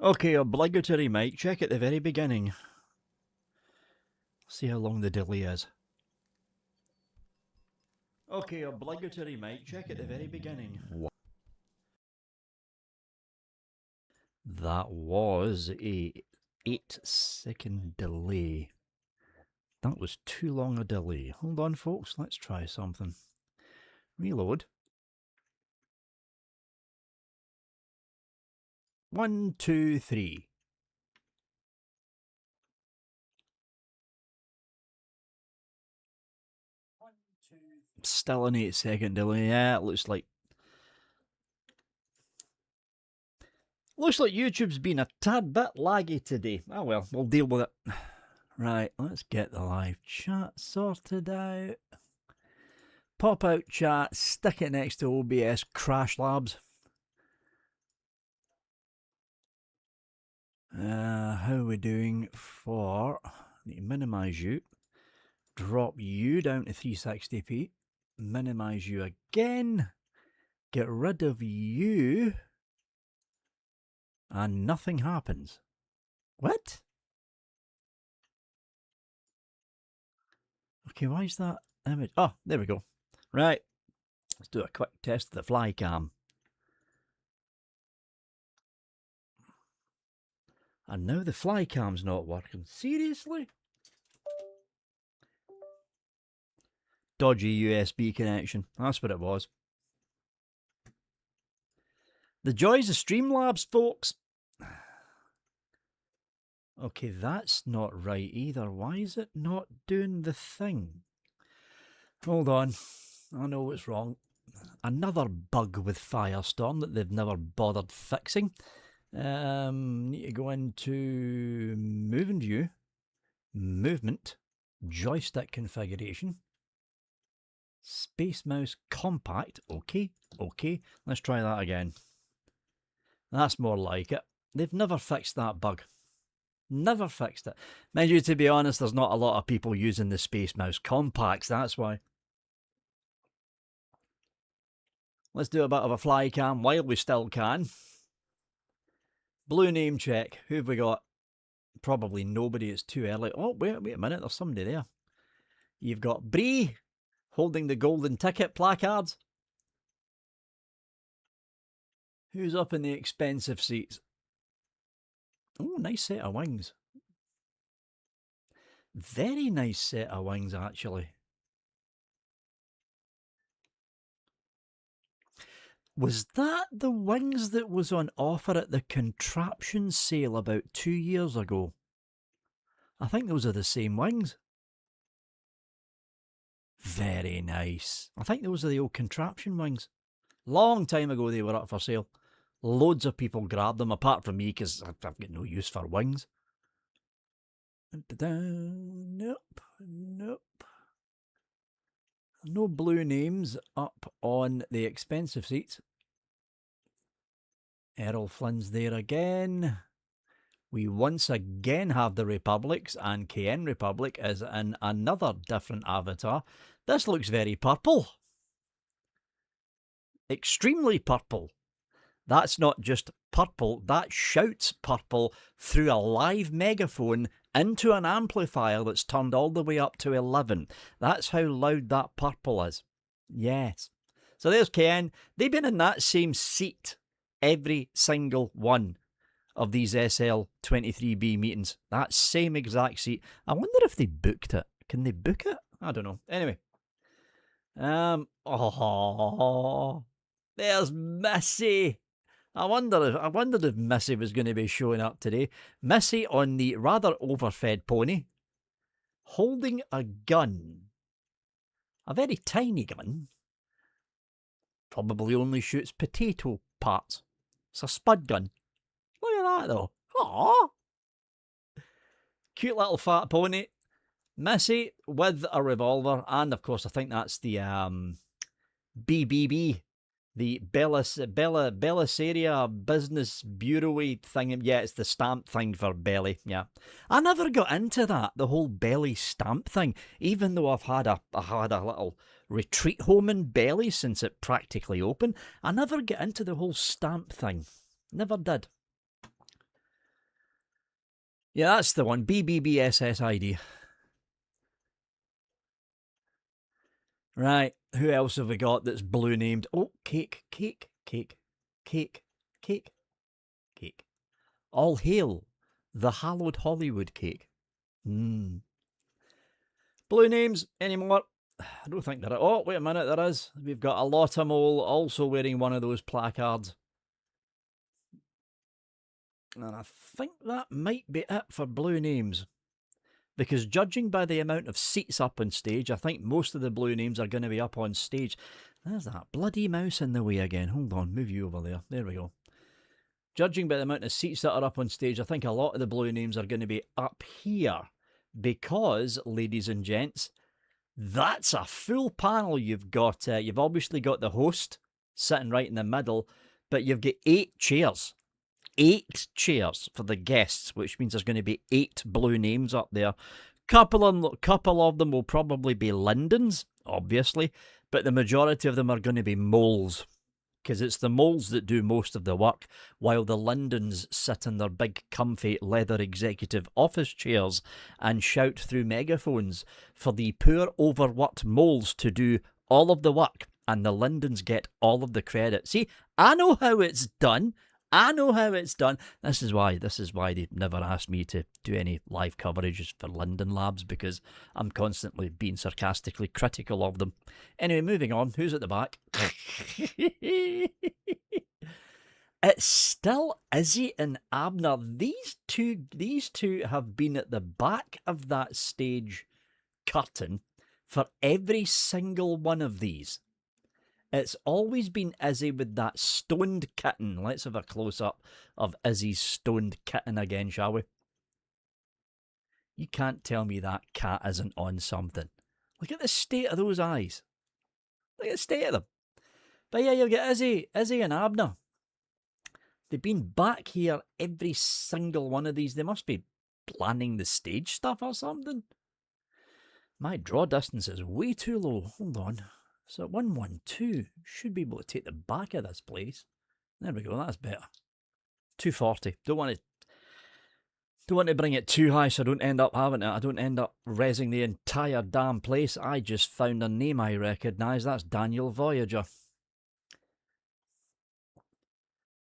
Okay, obligatory mic check at the very beginning. See how long the delay is. Okay, obligatory mic check at the very beginning. That was a 8-second delay. That was too long a delay. Hold on, folks. Let's try something. Reload. 1, 2, 3. Still an 8-second delay. Yeah, it looks like YouTube's been a tad bit laggy today. Oh well, we'll deal with it. Right, let's get the live chat sorted out. Pop out chat, stick it next to OBS Crash Labs. How are we doing for... Need to minimise you. Drop you down to 360p. Minimise you again. Get rid of you. And nothing happens. What? Okay, why is that image? Oh, there we go. Right. Let's do a quick test of the fly cam. And now the fly cam's not working. Seriously? Dodgy USB connection. That's what it was. The joys of Streamlabs, folks. Okay, that's not right either. Why is it not doing the thing? Hold on. I know what's wrong. Another bug with Firestorm that they've never bothered fixing. Need to go into Moving View, Movement, Joystick Configuration, Space Mouse Compact. Okay. Let's try that again. That's more like it. They've never fixed that bug. Never fixed it. Mind you, to be honest, there's not a lot of people using the Space Mouse Compacts, that's why. Let's do a bit of a fly cam while we still can. Blue name check. Who have we got? Probably nobody. It's too early. Oh, wait a minute. There's somebody there. You've got Bree holding the golden ticket placards. Who's up in the expensive seats? Oh, nice set of wings. Very nice set of wings, actually. Was that the wings that was on offer at the contraption sale about 2 years ago? I think those are the same wings. Very nice. I think those are the old contraption wings. Long time ago they were up for sale. Loads of people grabbed them, apart from me, because I've got no use for wings. Nope. No blue names up on the expensive seats. Errol Flynn's there again. We once again have the Republics, and KN Republic is in another different avatar. This looks very purple. Extremely purple. That's not just purple, that shouts purple through a live megaphone into an amplifier that's turned all the way up to 11. That's how loud that purple is. Yes. So there's KN. They've been in that same seat every single one of these SL23B meetings. That same exact seat. I wonder if they booked it. Can they book it? I don't know. Anyway. Oh, there's Missy. I wondered if Missy was going to be showing up today. Missy on the rather overfed pony, holding a gun. A very tiny gun. Probably only shoots potato parts. It's a spud gun. Look at that though. Aww. Cute little fat pony. Missy with a revolver, and of course I think that's the BBB. The Belissaria Business Bureau-y thing. Yeah, it's the stamp thing for belly. Yeah. I never got into that, the whole belly stamp thing, even though I've had a little retreat home in Belly since it practically opened. I never get into the whole stamp thing. Never did. Yeah, that's the one. BBBSSID. Right, who else have we got that's blue named? Oh, cake. All hail the hallowed Hollywood cake. Blue names anymore? I don't think there are. Oh, wait a minute, there is. We've got a Lotta Mole also wearing one of those placards. And I think that might be it for blue names. Because judging by the amount of seats up on stage, I think most of the blue names are going to be up on stage. There's that bloody mouse in the way again. Hold on, move you over there. There we go. Judging by the amount of seats that are up on stage, I think a lot of the blue names are going to be up here. Because, ladies and gents, that's a full panel you've got. You've obviously got the host sitting right in the middle, but you've got 8 chairs. 8 chairs for the guests, which means there's going to be 8 blue names up there. Couple of them will probably be Lindens, obviously, but the majority of them are going to be moles, because it's the moles that do most of the work, while the Lindens sit in their big comfy leather executive office chairs and shout through megaphones for the poor overworked moles to do all of the work, and the Lindens get all of the credit. See, I know how it's done. This is why they've never asked me to do any live coverages for Linden Labs, because I'm constantly being sarcastically critical of them. Anyway, moving on. Who's at the back? It's still Izzy and Abner. These two have been at the back of that stage curtain for every single one of these. It's always been Izzy with that stoned kitten. Let's have a close-up of Izzy's stoned kitten again, shall we? You can't tell me that cat isn't on something. Look at the state of those eyes. Look at the state of them. But yeah, you'll get Izzy and Abner. They've been back here every single one of these. They must be planning the stage stuff or something. My draw distance is way too low. Hold on. So 112 should be able to take the back of this place. There we go, that's better. 240. Don't want to bring it too high so I don't end up having it. I don't end up raising the entire damn place. I just found a name I recognise. That's Daniel Voyager.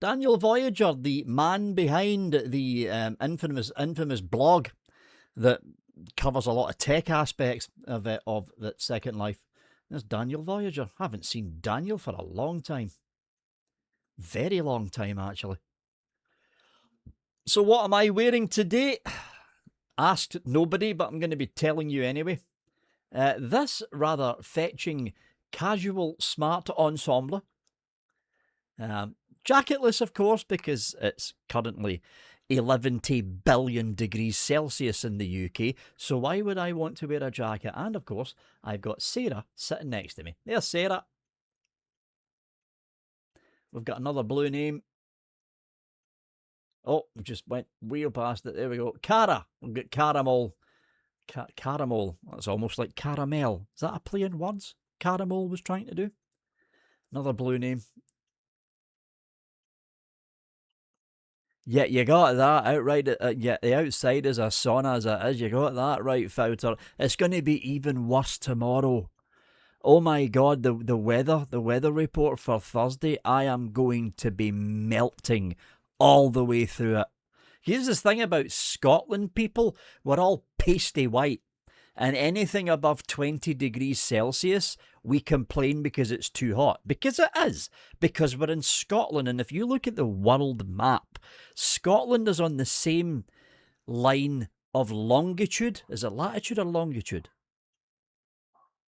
Daniel Voyager, the man behind the infamous blog that covers a lot of tech aspects of that Second Life. There's Daniel Voyager. Haven't seen Daniel for a long time. Very long time, actually. So what am I wearing today? Asked nobody, but I'm going to be telling you anyway. This rather fetching casual smart ensemble. Jacketless, of course, because it's currently 11 billion degrees Celsius in the UK, so why would I want to wear a jacket? And of course, I've got Sarah sitting next to me. There's Sarah. We've got another blue name. Oh, we just went way past it. There we go. Cara. We've got Caramel. Caramel. That's almost like caramel. Is that a play on words? Caramel was trying to do. Another blue name. Yeah, you got that outright. Yeah, the outside is a sauna as it is. You got that right, Fouter. It's going to be even worse tomorrow. Oh my God, the weather report for Thursday. I am going to be melting all the way through it. Here's this thing about Scotland, people. We're all pasty white. And anything above 20 degrees Celsius, we complain because it's too hot. Because it is. Because we're in Scotland. And if you look at the world map, Scotland is on the same line of longitude. Is it latitude or longitude?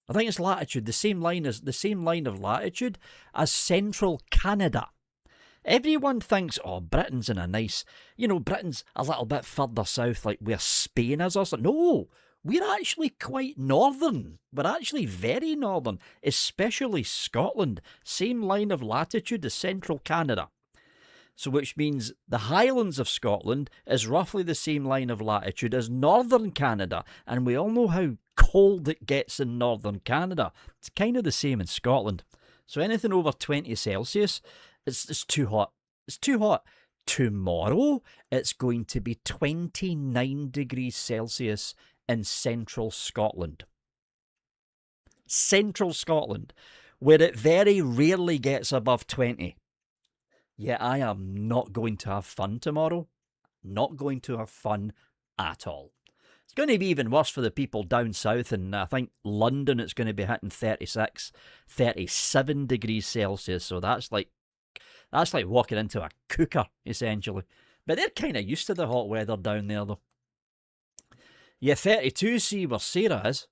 I think it's latitude. The same line of latitude as central Canada. Everyone thinks, oh, Britain's in a nice, Britain's a little bit further south, like where Spain is or something. No. We're actually quite northern. We're actually very northern, especially Scotland. Same line of latitude as central Canada. So which means the Highlands of Scotland is roughly the same line of latitude as northern Canada. And we all know how cold it gets in northern Canada. It's kind of the same in Scotland. So anything over 20 Celsius, it's too hot. It's too hot. Tomorrow, it's going to be 29 degrees Celsius in central Scotland. Central Scotland, where it very rarely gets above 20. Yeah, I am not going to have fun tomorrow. Not going to have fun at all. It's going to be even worse for the people down south, and I think London, it's going to be hitting 36, 37 degrees Celsius, so that's like walking into a cooker, essentially. But they're kind of used to the hot weather down there, though. Yeah, 32, see where Sarah is.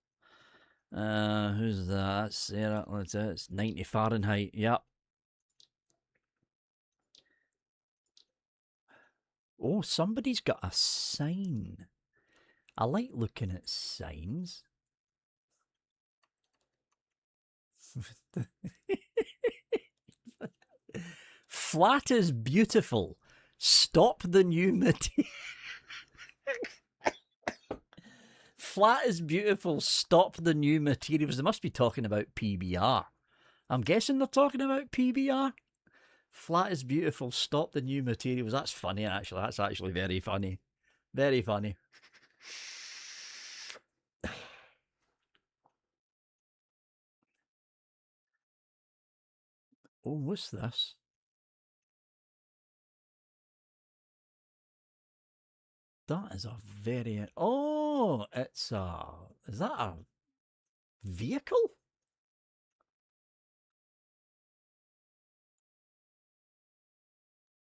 Who's that? Sarah. It's 90 Fahrenheit. Yep. Oh, somebody's got a sign. I like looking at signs. Flat is beautiful. Stop the new material. Flat is beautiful. Stop the new materials. They must be talking about PBR. I'm guessing they're talking about PBR. Flat is beautiful. Stop the new materials. That's funny, actually. That's actually very funny. Very funny. Oh, what's this? That is a very... Oh, it's a... Is that a vehicle?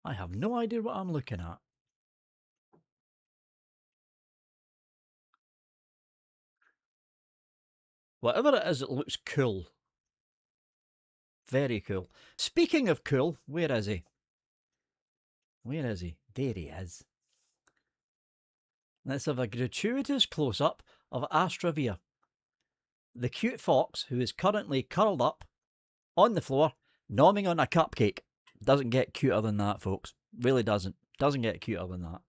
I have no idea what I'm looking at. Whatever it is, it looks cool. Very cool. Speaking of cool, where is he? Where is he? There he is. Let's have a gratuitous close-up of Astravia, the cute fox who is currently curled up on the floor, nomming on a cupcake. Doesn't get cuter than that, folks. Really doesn't. Doesn't get cuter than that.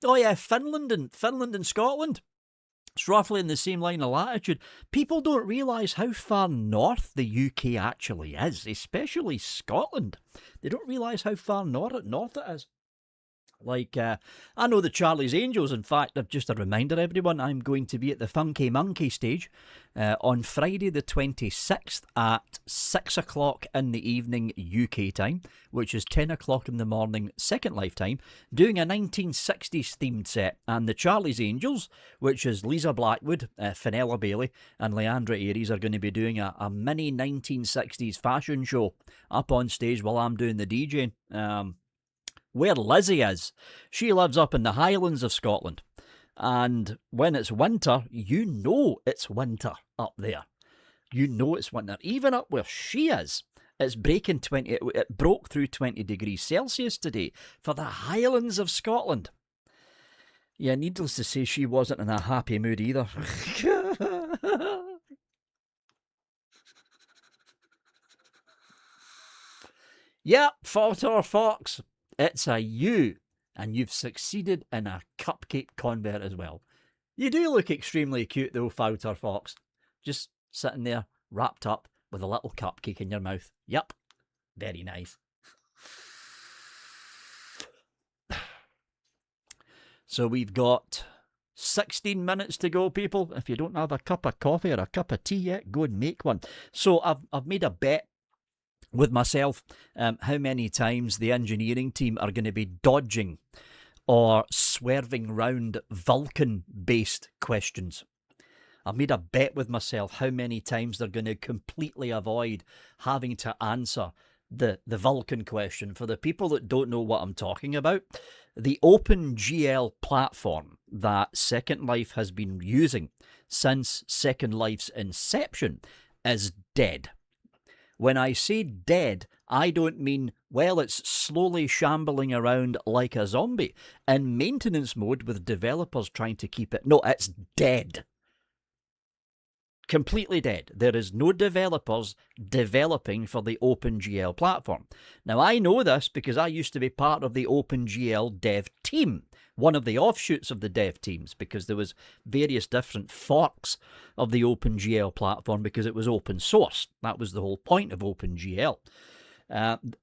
Oh yeah, Finland and Scotland. It's roughly in the same line of latitude. People don't realise how far north the UK actually is, especially Scotland. They don't realise how far north it is. Like, I know the Charlie's Angels. In fact, just a reminder, everyone, I'm going to be at the Funky Monkey stage on Friday the 26th at 6 o'clock in the evening UK time, which is 10 o'clock in the morning Second Life time, doing a 1960s themed set. And the Charlie's Angels, which is Lisa Blackwood, Fenella Bailey, and Leandra Aries, are going to be doing a mini 1960s fashion show up on stage while I'm doing the DJing. Where Lizzie is, she lives up in the Highlands of Scotland, and when it's winter, you know it's winter up there. You know it's winter. Even up where she is, it's breaking 20. It broke through 20 degrees Celsius today for the Highlands of Scotland. Yeah, needless to say, she wasn't in a happy mood either. Yep, Falter Fox. It's a you, and you've succeeded in a cupcake convert as well. You do look extremely cute though, Falter Fox. Just sitting there, wrapped up with a little cupcake in your mouth. Yep, very nice. So we've got 16 minutes to go, people. If you don't have a cup of coffee or a cup of tea yet, go and make one. So I've made a bet with myself how many times the engineering team are going to be dodging or swerving round Vulcan-based questions. I've made a bet with myself how many times they're going to completely avoid having to answer the Vulcan question. For the people that don't know what I'm talking about, the OpenGL platform that Second Life has been using since Second Life's inception is dead. When I say dead, I don't mean, well, it's slowly shambling around like a zombie in maintenance mode with developers trying to keep it. No, it's dead. Completely dead. There is no developers developing for the OpenGL platform. Now, I know this because I used to be part of the OpenGL dev team, one of the offshoots of the dev teams, because there was various different forks of the OpenGL platform because it was open source. That was the whole point of OpenGL.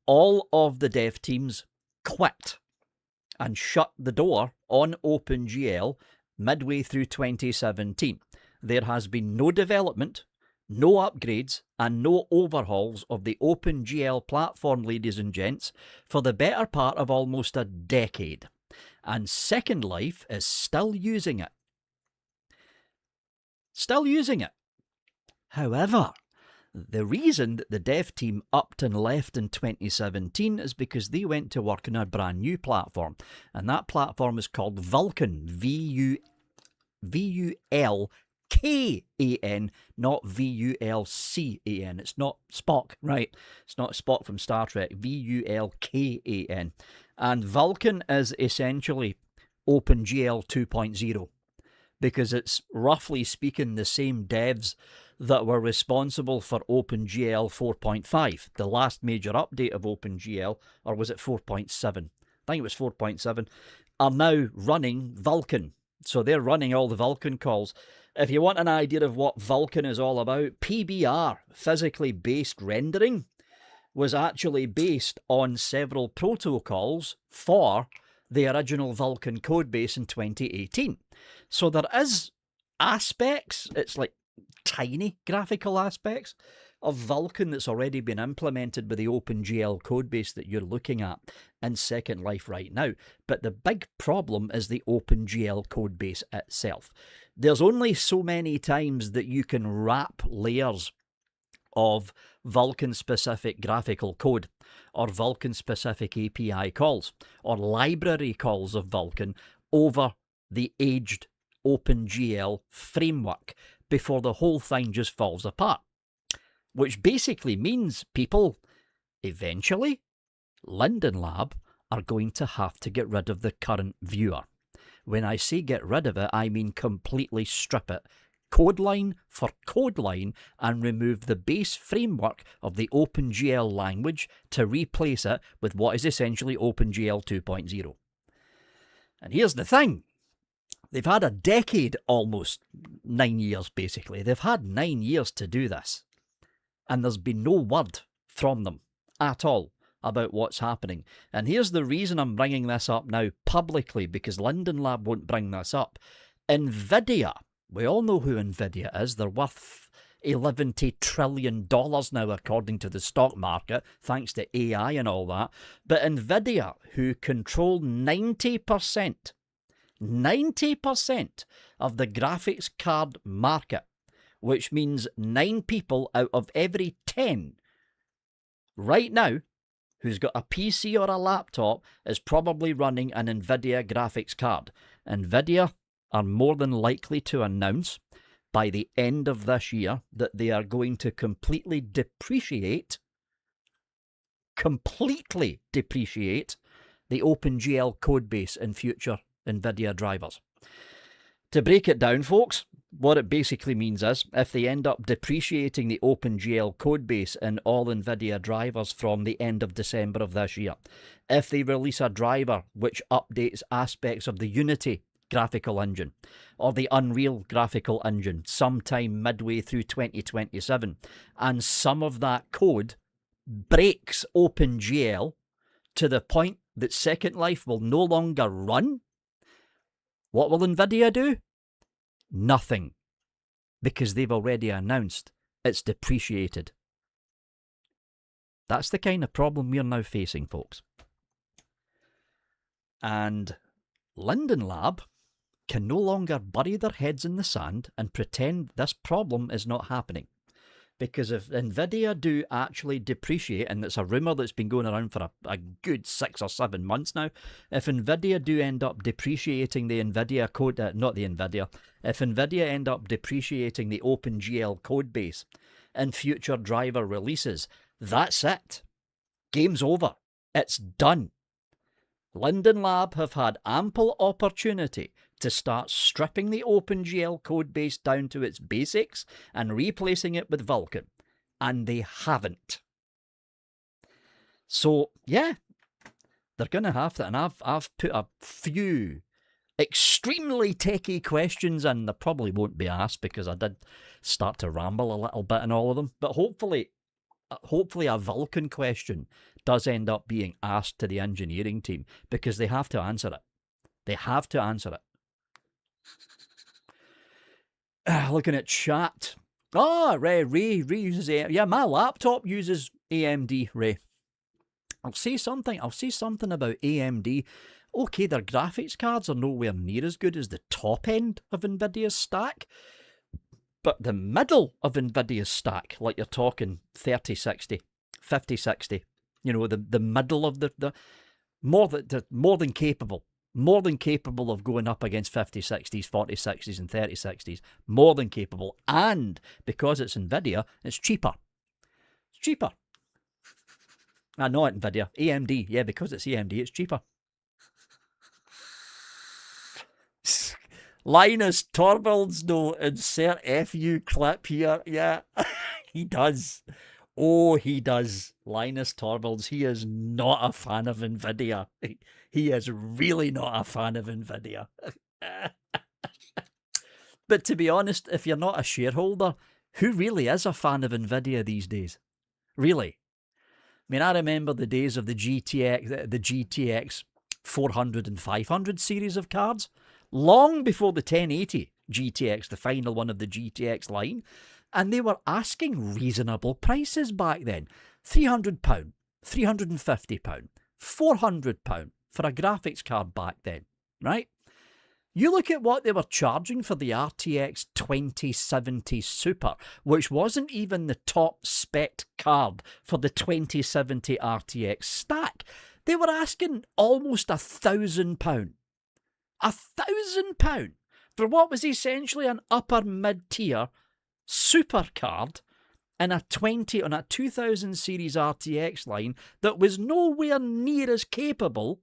All of the dev teams quit and shut the door on OpenGL midway through 2017. There has been no development, no upgrades, and no overhauls of the OpenGL platform, ladies and gents, for the better part of almost a decade. And Second Life is still using it. Still using it. However, the reason that the dev team upped and left in 2017 is because they went to work on a brand new platform. And that platform is called Vulkan, V-U-L-K-A-N, not V-U-L-C-A-N. It's not Spock, right? It's not Spock from Star Trek. V-U-L-K-A-N. And Vulkan is essentially OpenGL 2.0 because it's, roughly speaking, the same devs that were responsible for OpenGL 4.5, the last major update of OpenGL, or was it 4.7? I think it was 4.7, are now running Vulkan. So they're running all the Vulkan calls. If you want an idea of what Vulkan is all about, PBR, physically based rendering, was actually based on several protocols for the original Vulkan codebase in 2018. So there is aspects, it's like tiny graphical aspects of Vulkan that's already been implemented with the OpenGL codebase that you're looking at in Second Life right now. But the big problem is the OpenGL codebase itself. There's only so many times that you can wrap layers of Vulkan-specific graphical code or Vulkan-specific API calls or library calls of Vulkan over the aged OpenGL framework before the whole thing just falls apart. Which basically means people, eventually, Linden Lab are going to have to get rid of the current viewer. When I say get rid of it, I mean completely strip it, code line for code line, and remove the base framework of the OpenGL language to replace it with what is essentially OpenGL 2.0. And here's the thing. They've had a decade, almost 9 years basically. They've had 9 years to do this. And there's been no word from them at all about what's happening. And here's the reason I'm bringing this up now publicly, because Linden Lab won't bring this up. NVIDIA, we all know who NVIDIA is. They're worth $11 trillion now, according to the stock market, thanks to AI and all that. But NVIDIA, who control 90% of the graphics card market, which means 9 people out of every 10 right now who's got a PC or a laptop is probably running an NVIDIA graphics card. NVIDIA are more than likely to announce by the end of this year that they are going to completely depreciate the OpenGL codebase in future NVIDIA drivers. To break it down, folks, what it basically means is, if they end up depreciating the OpenGL codebase in all NVIDIA drivers from the end of December of this year, if they release a driver which updates aspects of the Unity graphical engine or the Unreal graphical engine sometime midway through 2027, and some of that code breaks OpenGL to the point that Second Life will no longer run, what will NVIDIA do? Nothing, because they've already announced it's depreciated. That's the kind of problem we're now facing, folks. And Linden Lab can no longer bury their heads in the sand and pretend this problem is not happening. Because if NVIDIA do actually depreciate, and it's a rumour that's been going around for a good 6 or 7 months now, if NVIDIA do end up depreciating the NVIDIA code, if NVIDIA end up depreciating the OpenGL codebase in future driver releases, that's it. Game's over. It's done. Linden Lab have had ample opportunity to start stripping the OpenGL codebase down to its basics and replacing it with Vulkan. And they haven't. So, yeah, they're going to have to. And I've put a few extremely techie questions in. They probably won't be asked because I did start to ramble a little bit in all of them. But hopefully a Vulkan question does end up being asked to the engineering team because they have to answer it. They have to answer it. Looking at chat. Ray uses AMD. Yeah, my laptop uses AMD, Ray. I'll say something about AMD. Okay, their graphics cards are nowhere near as good as the top end of NVIDIA's stack, but the middle of NVIDIA's stack, like you're talking 3060, 5060, the middle of the more than capable of going up against 5060s, 4060s and 3060s, more than capable. And because it's NVIDIA, it's cheaper. It's cheaper. Not NVIDIA, AMD. Yeah, because it's AMD, it's cheaper. Linus Torvalds, no, insert FU clip here. Yeah, he does. Oh, he does. Linus Torvalds, he is not a fan of NVIDIA. He is really not a fan of NVIDIA. But to be honest, if you're not a shareholder, who really is a fan of NVIDIA these days? Really? I mean, I remember the days of the GTX 400 and 500 series of cards, long before the 1080 GTX, the final one of the GTX line, and they were asking reasonable prices back then. £300, £350, £400 for a graphics card back then, right? You look at what they were charging for the RTX 2070 Super, which wasn't even the top spec card for the 2070 RTX stack. They were asking almost £1,000. £1,000 for what was essentially an upper mid-tier super card in a 2000 series RTX line that was nowhere near as capable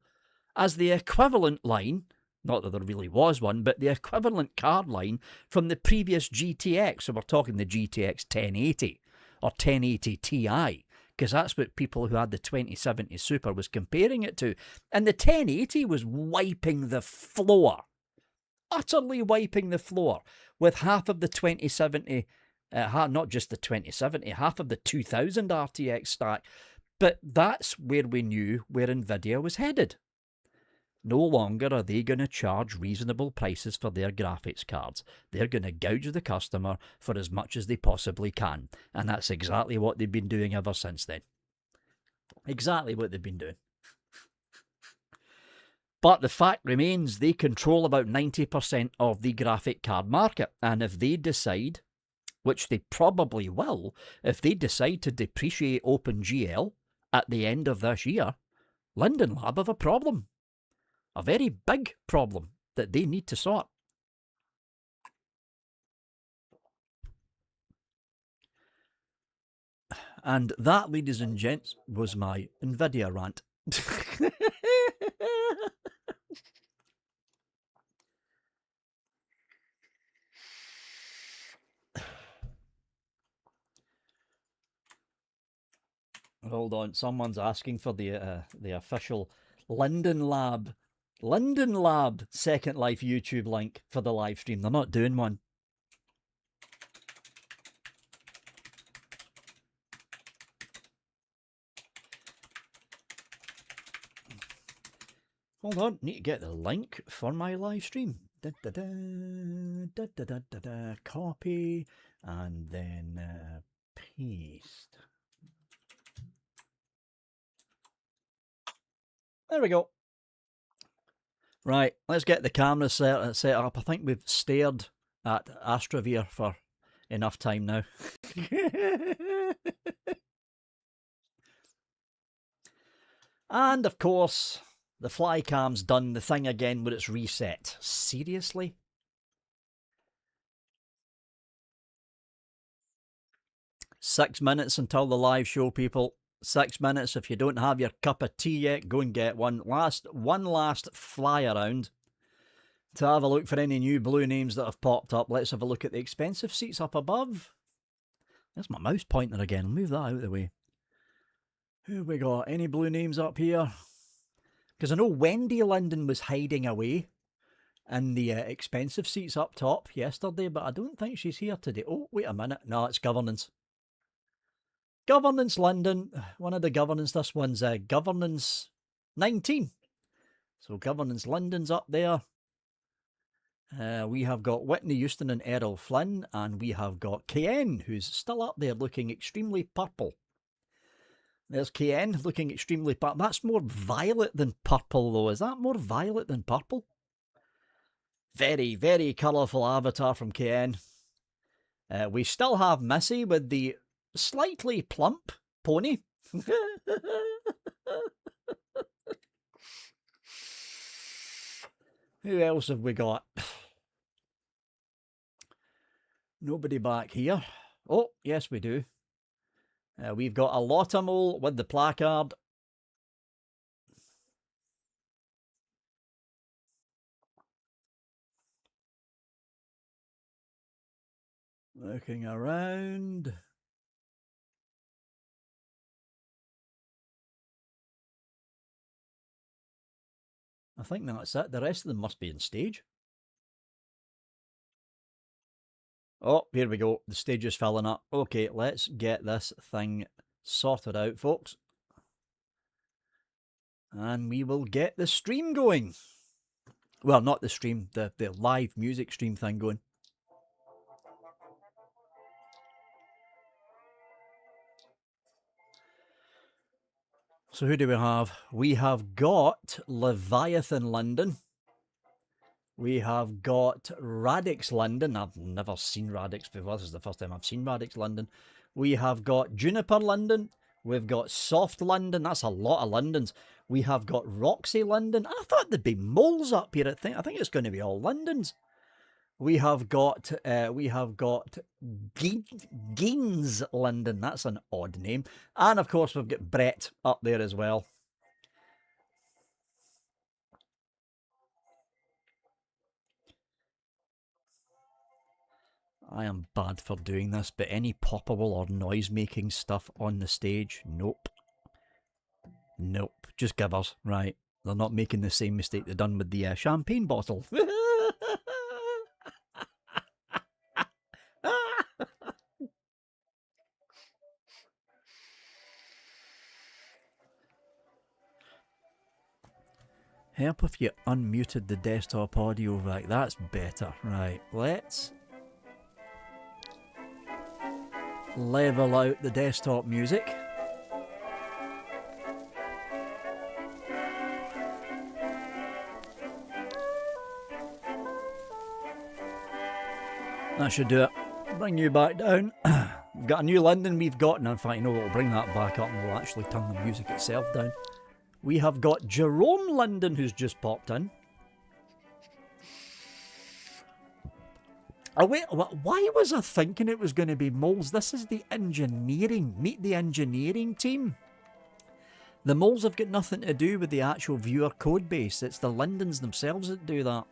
as the equivalent line. Not that there really was one, but the equivalent card line from the previous GTX. So we're talking the GTX 1080 or 1080 Ti, because that's what people who had the 2070 Super was comparing it to. And the 1080 was wiping the floor, utterly wiping the floor, with half of the 2070, not just the 2070, half of the 2000 RTX stack. But that's where we knew where NVIDIA was headed. No longer are they going to charge reasonable prices for their graphics cards. They're going to gouge the customer for as much as they possibly can. And that's exactly what they've been doing ever since then. Exactly what they've been doing. But the fact remains they control about 90% of the graphic card market. And if they decide, which they probably will, if they decide to depreciate OpenGL at the end of this year, Linden Lab have a problem. A very big problem that they need to sort. And that, ladies and gents, was my NVIDIA rant. Hold on, someone's asking for the official Linden Lab Second Life YouTube link for the live stream. They're not doing one. Hold on, need to get the link for my live stream. Copy and then paste. There we go. Right, let's get the camera set up. I think we've stared at Astrovir for enough time now. And of course, the flycam's done the thing again where it's reset. Seriously? Six minutes until the live show, people. 6 minutes. If you don't have your cup of tea yet, go and get one. One last fly around. To have a look for any new blue names that have popped up, let's have a look at the expensive seats up above. There's my mouse pointer again. I'll move that out of the way. Who have we got? Any blue names up here? Because I know Wendy Linden was hiding away in the expensive seats up top yesterday, but I don't think she's here today. Oh, wait a minute. No, it's Governance. Governance London. One of the Governance. This one's Governance 19. So Governance London's up there. We have got Whitney Houston and Errol Flynn, and we have got KN, who's still up there looking extremely purple. There's KN looking extremely purple. That's more violet than purple, though. Is that more violet than purple? Very, very colourful avatar from KN. We still have Missy with the slightly plump pony. Who else have we got? Nobody back here. Oh, yes, we do. We've got a Lotamole with the placard. Looking around. I think that's it. The rest of them must be in stage. Oh, here we go. The stage is filling up. Okay, let's get this thing sorted out, folks. And we will get the stream going. Well, not the stream, the live music stream thing going. So who do we have? We have got Leviathan London. We have got Radix London. I've never seen Radix before. This is the first time I've seen Radix London. We have got Juniper London. We've got Soft London. That's a lot of Londons. We have got Roxy London. I thought there'd be moles up here. I think it's going to be all Londons. We have got Geens London. That's an odd name. And of course we've got Brett up there as well. I am bad for doing this, but any poppable or noise-making stuff on the stage, nope. Nope, just givers, right. They're not making the same mistake they've done with the champagne bottle. Help if you unmuted the desktop audio, right, that's better. Right, let's level out the desktop music. That should do it. Bring you back down. We've got a new London we've got, and in fact, you know what, we'll bring that back up and we'll actually turn the music itself down. We have got Jerome London, who's just popped in. Oh wait, why was I thinking it was going to be moles? This is the engineering. Meet the engineering team. The moles have got nothing to do with the actual viewer code base. It's the Lindens themselves that do that.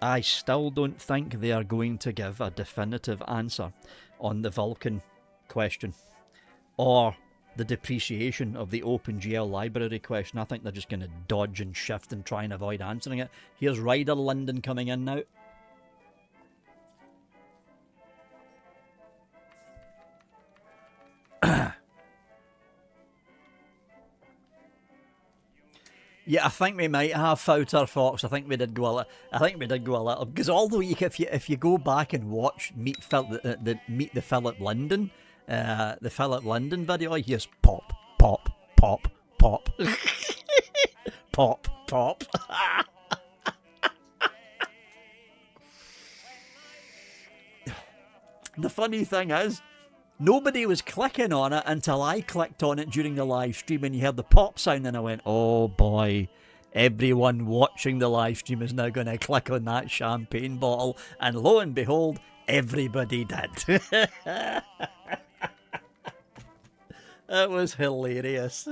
I still don't think they are going to give a definitive answer on the Vulkan question or the depreciation of the OpenGL library question. I think they're just going to dodge and shift and try and avoid answering it. Here's Ryder London coming in now. Yeah, I think we might have Fouter Fox. I think we did go a little because although if you go back and watch Meet the Philip Linden, the Philip Linden video, here's pop, pop, pop, pop, pop, pop. The funny thing is, nobody was clicking on it until I clicked on it during the live stream and you heard the pop sound and I went, oh boy, everyone watching the live stream is now going to click on that champagne bottle. And lo and behold, everybody did. That was hilarious.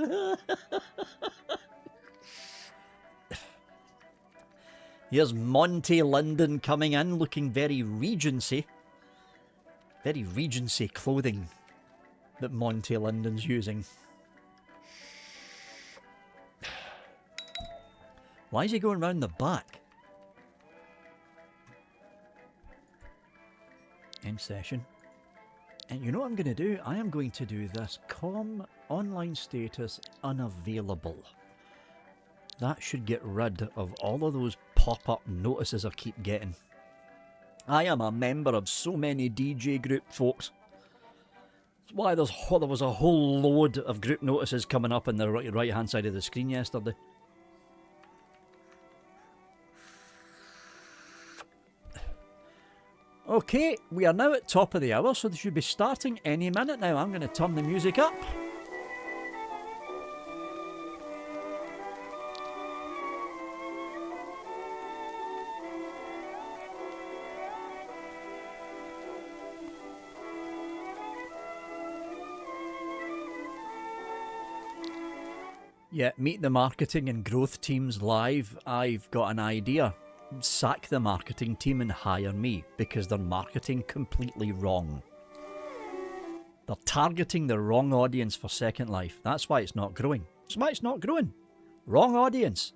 Here's Monty Linden coming in looking very Regency. Very Regency clothing that Monty Linden's using. Why is he going round the back? End session. And you know what I'm going to do? I am going to do this com online status unavailable. That should get rid of all of those pop-up notices I keep getting. I am a member of so many DJ group, folks. That's why there was a whole load of group notices coming up on the right-hand side of the screen yesterday. Okay, we are now at top of the hour, so they should be starting any minute now. I'm going to turn the music up. Yeah, meet the marketing and growth teams live. I've got an idea. Sack the marketing team and hire me because they're marketing completely wrong. They're targeting the wrong audience for Second Life. That's why it's not growing. That's why it's not growing. Wrong audience.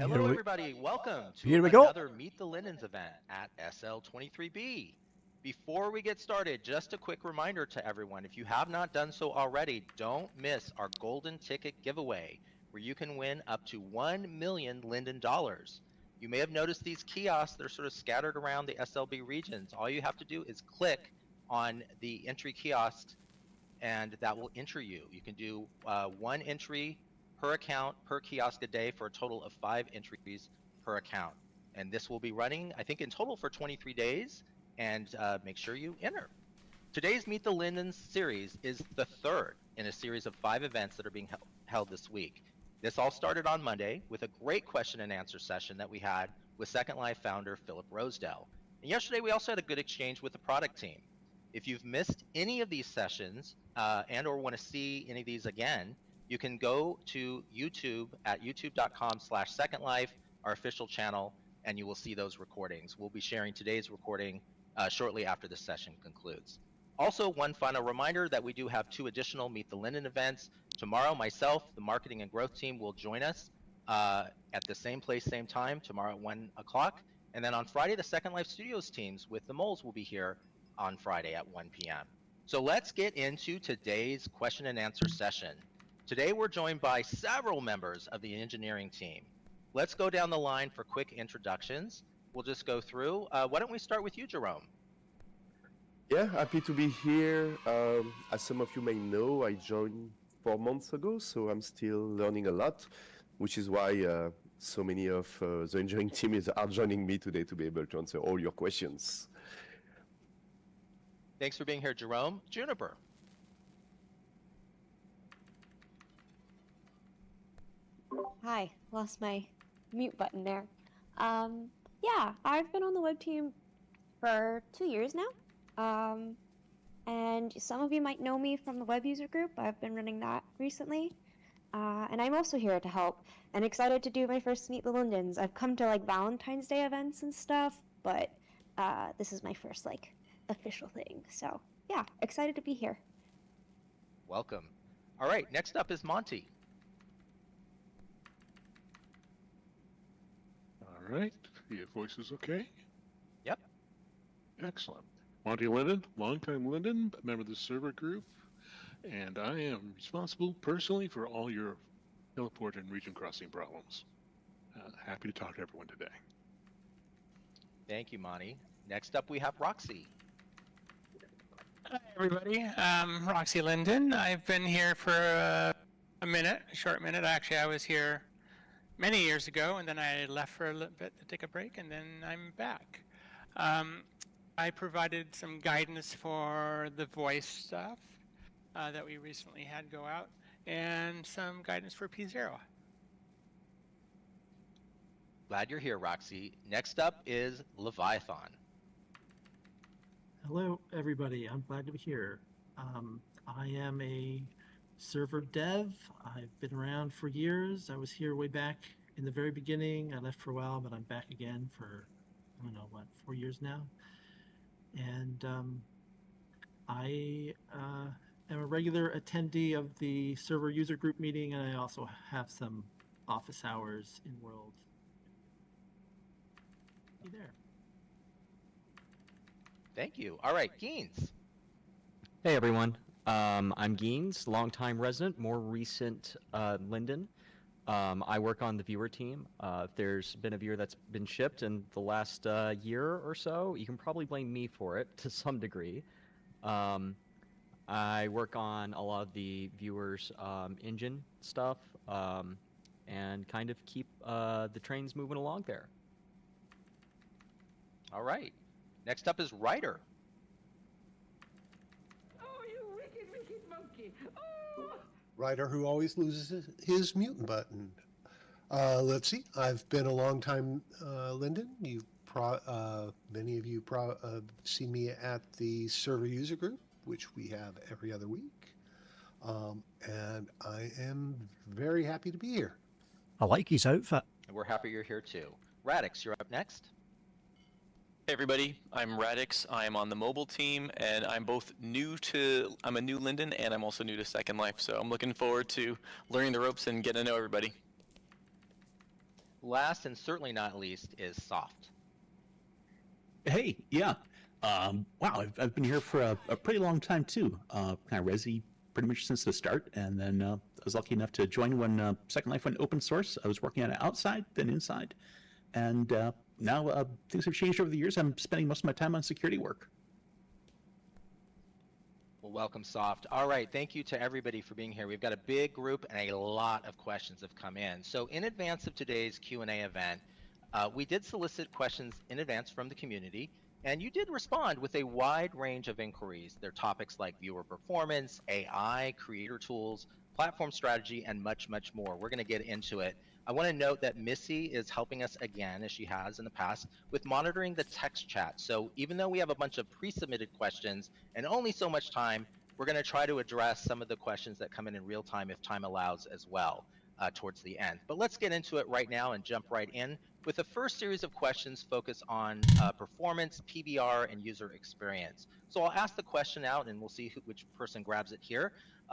Hello, everybody. Welcome to another Meet the Lindens event at SL23B. Before we get started, just a quick reminder to everyone, if you have not done so already, don't miss our golden ticket giveaway, where you can win up to 1 million Linden dollars. You may have noticed these kiosks that are sort of scattered around the SLB regions. All you have to do is click on the entry kiosk, and that will enter you. You can do one entry per account, per kiosk a day for a total of 5 entries per account. And this will be running, I think, in total for 23 days, and make sure you enter. Today's Meet the Lindens series is the third in a series of 5 events that are being held this week. This all started on Monday with a great question and answer session that we had with Second Life founder Philip Rosedale. And yesterday we also had a good exchange with the product team. If you've missed any of these sessions and or want to see any of these again, you can go to YouTube at youtube.com/secondlife, our official channel, and you will see those recordings. We'll be sharing today's recording shortly after the session concludes. Also, one final reminder that we do have 2 additional Meet the Linden events. Tomorrow, myself, the marketing and growth team will join us at the same place, same time, tomorrow at 1 o'clock. And then on Friday, the Second Life Studios teams with the Moles will be here on Friday at 1 p.m. So let's get into today's question and answer session. Today we're joined by several members of the engineering team. Let's go down the line for quick introductions. We'll just go through. Why don't we start with you, Jerome? Yeah, happy to be here. As some of you may know, I joined 4 months ago, so I'm still learning a lot, which is why so many of the engineering team are joining me today to be able to answer all your questions. Thanks for being here, Jerome. Juniper. Hi, lost my mute button there. Yeah, I've been on the web team for 2 years now. And some of you might know me from the web user group. I've been running that recently. And I'm also here to help and excited to do my first Meet the Lindens. I've come to like Valentine's Day events and stuff, but this is my first like official thing. So yeah, excited to be here. Welcome. All right, next up is Monty. All right, your voice is okay? Yep. Excellent. Monty Linden, longtime Linden, member of the server group, and I am responsible personally for all your teleport and region crossing problems. Happy to talk to everyone today. Thank you, Monty. Next up, we have Roxy. Hi, everybody. Roxy Linden. I've been here for a minute, a short minute. Actually, I was here many years ago, and then I left for a little bit to take a break, and then I'm back. I provided some guidance for the voice stuff that we recently had go out, and some guidance for P0. Glad you're here, Roxy. Next up is Leviathan. Hello, everybody. I'm glad to be here. I am a server dev. I've been around for years. I was here way back in the very beginning. I left for a while, but I'm back again for, I don't know, what, 4 years now. And I am a regular attendee of the server user group meeting, and I also have some office hours in World. Be there. Thank you. All right, Geens. Hey everyone, I'm Geens, longtime resident, more recent Linden. I work on the viewer team. If there's been a viewer that's been shipped in the last year or so, you can probably blame me for it to some degree. I work on a lot of the viewers' engine stuff and kind of keep the trains moving along there. All right. Next up is Ryder. Oh, you wicked monkey. Oh! Ryder who always loses his mutant button. Let's see. I've been a long time Linden. You've many of you seen me at the server user group, which we have every other week. And I am very happy to be here. I like his outfit. And we're happy you're here too. Radix, you're up next. Hey everybody, I'm Radix. I'm on the mobile team, and I'm a new Linden, and I'm also new to Second Life, so I'm looking forward to learning the ropes and getting to know everybody. Last and certainly not least is Soft. Hey, yeah. Wow, I've been here for a pretty long time too. Kind of resi pretty much since the start, and then I was lucky enough to join when Second Life went open source. I was working on it outside, then inside, and now things have changed over the years. I'm spending most of my time on security work. Well, welcome, Soft. All right, thank you to everybody for being here. We've got a big group and a lot of questions have come in. So in advance of today's Q&A event, we did solicit questions in advance from the community, and you did respond with a wide range of inquiries. They're topics like viewer performance, AI, creator tools, platform strategy, and much, much more. We're going to get into it. I want to note that Missy is helping us again, as she has in the past, with monitoring the text chat. So even though we have a bunch of pre-submitted questions and only so much time, we're going to try to address some of the questions that come in real time if time allows as well towards the end. But let's get into it right now and jump right in with the first series of questions focused on performance, PBR, and user experience. So I'll ask the question out and we'll see which person grabs it here.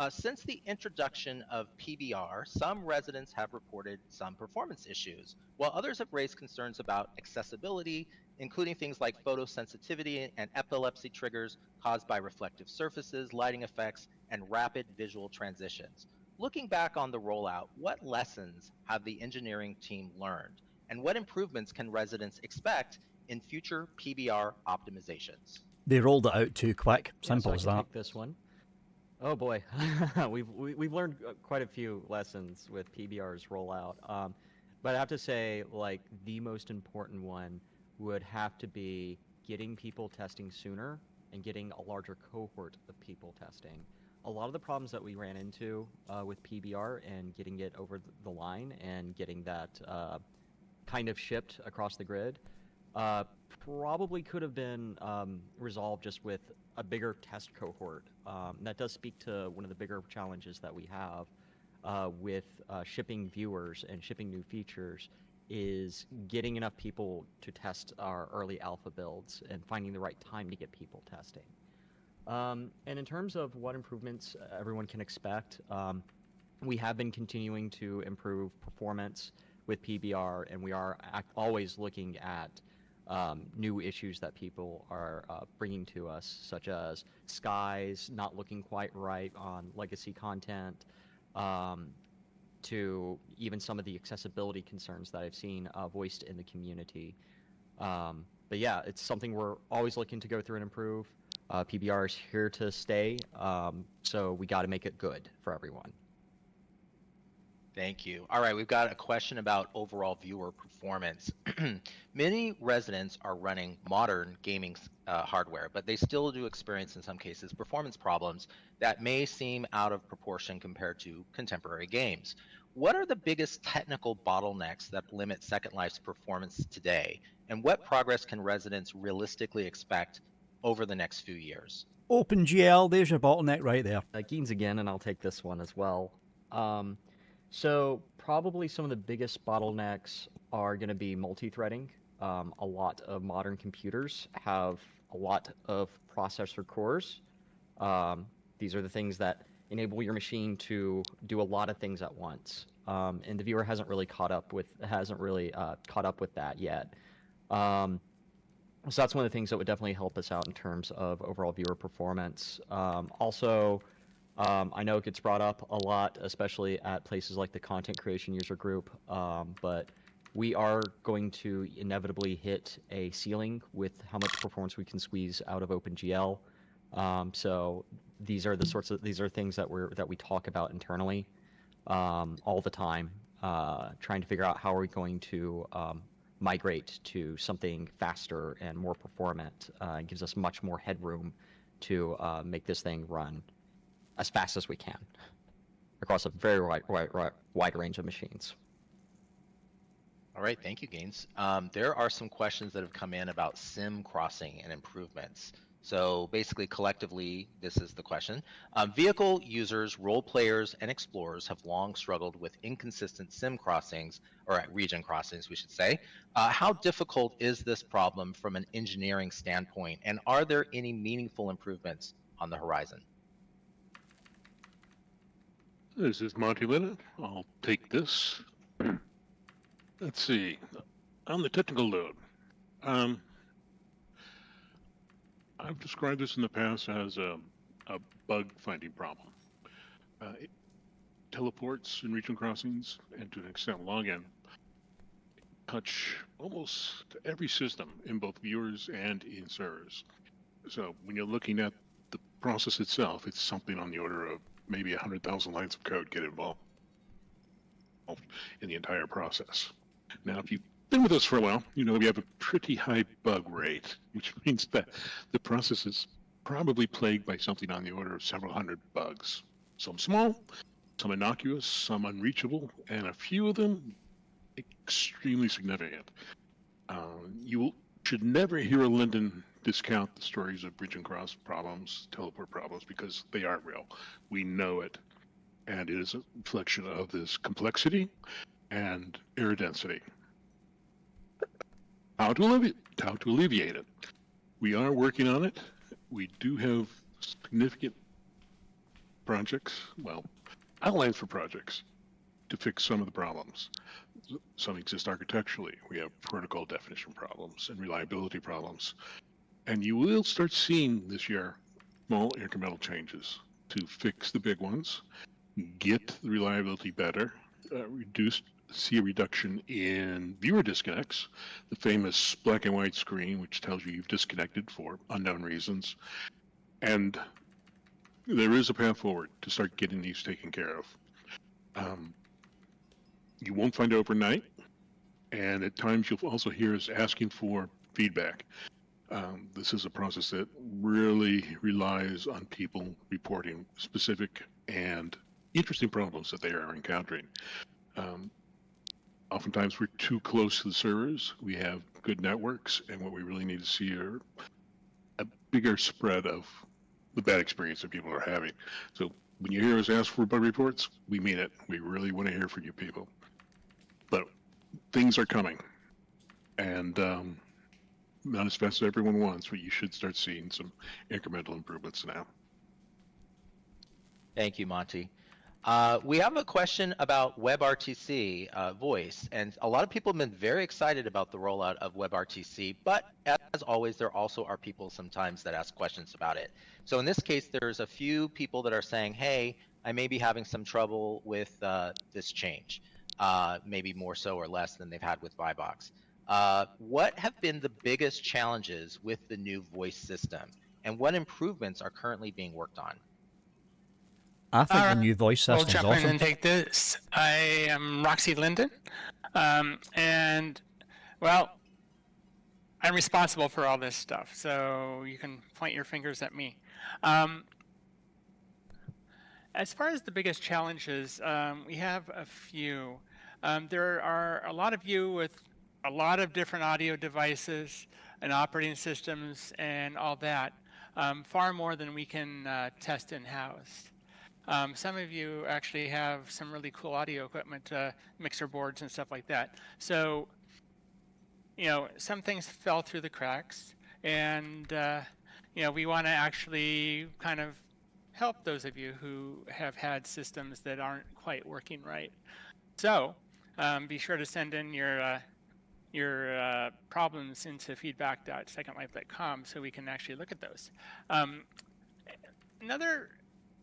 Since the introduction of PBR, some residents have reported some performance issues, while others have raised concerns about accessibility, including things like photosensitivity and epilepsy triggers caused by reflective surfaces, lighting effects, and rapid visual transitions. Looking back on the rollout, what lessons have the engineering team learned, and what improvements can residents expect in future PBR optimizations? They rolled it out too quick. Simple so as I can that. take this one. Oh boy, we've learned quite a few lessons with PBR's rollout. But I have to say, like, the most important one would have to be getting people testing sooner and getting a larger cohort of people testing. A lot of the problems that we ran into with PBR and getting it over the line and getting that kind of shipped across the grid probably could have been resolved just with a bigger test cohort. That does speak to one of the bigger challenges that we have with shipping viewers and shipping new features is getting enough people to test our early alpha builds and finding the right time to get people testing. And in terms of what improvements everyone can expect, we have been continuing to improve performance with PBR, and we are always looking at new issues that people are bringing to us, such as skies not looking quite right on legacy content, to even some of the accessibility concerns that I've seen voiced in the community. But yeah, it's something we're always looking to go through and improve. PBR is here to stay, so we got to make it good for everyone. Thank you. All right, we've got a question about overall viewer performance. Many residents are running modern gaming hardware, but they still do experience in some cases performance problems that may seem out of proportion compared to contemporary games. What are the biggest technical bottlenecks that limit Second Life's performance today? And what progress can residents realistically expect over the next few years? OpenGL, there's your bottleneck right there. Geens again, and I'll take this one as well. So probably some of the biggest bottlenecks are going to be multi-threading. A lot of modern computers have a lot of processor cores. These are the things that enable your machine to do a lot of things at once. And the viewer hasn't really caught up with that yet. So that's one of the things that would definitely help us out in terms of overall viewer performance. Also, I know it gets brought up a lot, especially at places like the Content Creation User Group, but we are going to inevitably hit a ceiling with how much performance we can squeeze out of OpenGL. So these are things that we talk about internally all the time, trying to figure out how are we going to migrate to something faster and more performant. It gives us much more headroom to make this thing run as fast as we can across a very wide range of machines. All right, thank you, Gaines. There are some questions that have come in about sim crossing and improvements. So basically, collectively, this is the question. Vehicle users, role players, and explorers have long struggled with inconsistent sim crossings, or region crossings, we should say. How difficult is this problem from an engineering standpoint, and are there any meaningful improvements on the horizon? This is Monty Linden. I'll take this. Let's see. On the technical load, I've described this in the past as a bug finding problem. Teleports in region crossings, and to an extent login, touch almost every system in both viewers and in servers. So when you're looking at the process itself, it's something on the order of maybe 100,000 lines of code get involved in the entire process. Now, if you've been with us for a while, you know we have a pretty high bug rate, which means that the process is probably plagued by something on the order of several hundred bugs. Some small, some innocuous, some unreachable, and a few of them extremely significant. You should never hear a Linden discount the stories of bridge and cross problems, teleport problems, because they are real. We know it. And it is a reflection of this complexity and error density. How to alleviate it? We are working on it. We do have significant projects, well, outlines for projects to fix some of the problems. Some exist architecturally. We have protocol definition problems and reliability problems. And you will start seeing this year small incremental changes to fix the big ones, get the reliability better, see a reduction in viewer disconnects, the famous black and white screen, which tells you you've disconnected for unknown reasons. And there is a path forward to start getting these taken care of. You won't find it overnight, and at times you'll also hear us asking for feedback. This is a process that really relies on people reporting specific and interesting problems that they are encountering. Oftentimes we're too close to the servers. We have good networks, and what we really need to see are a bigger spread of the bad experience that people are having. So when you hear us ask for bug reports, we mean it. We really want to hear from you people. But things are coming, and not as fast as everyone wants, but you should start seeing some incremental improvements now. Thank you, Monty. We have a question about WebRTC voice, and a lot of people have been very excited about the rollout of WebRTC, but as always, there also are people sometimes that ask questions about it. So in this case, there's a few people that are saying, hey, I may be having some trouble with this change, maybe more so or less than they've had with Vibox. What have been the biggest challenges with the new voice system? and what improvements are currently being worked on? I think the new voice system is We'll jump in awesome. and take this. I am Roxy Linden, and well, I'm responsible for all this stuff, so you can point your fingers at me. As far as the biggest challenges, we have a few. There are a lot of you with a lot of different audio devices and operating systems and all that, far more than we can test in-house. Some of you actually have some really cool audio equipment, mixer boards and stuff like that. So, you know, some things fell through the cracks, and you know, we want to actually kind of help those of you who have had systems that aren't quite working right. So, be sure to send in your problems into feedback.secondlife.com so we can actually look at those. Another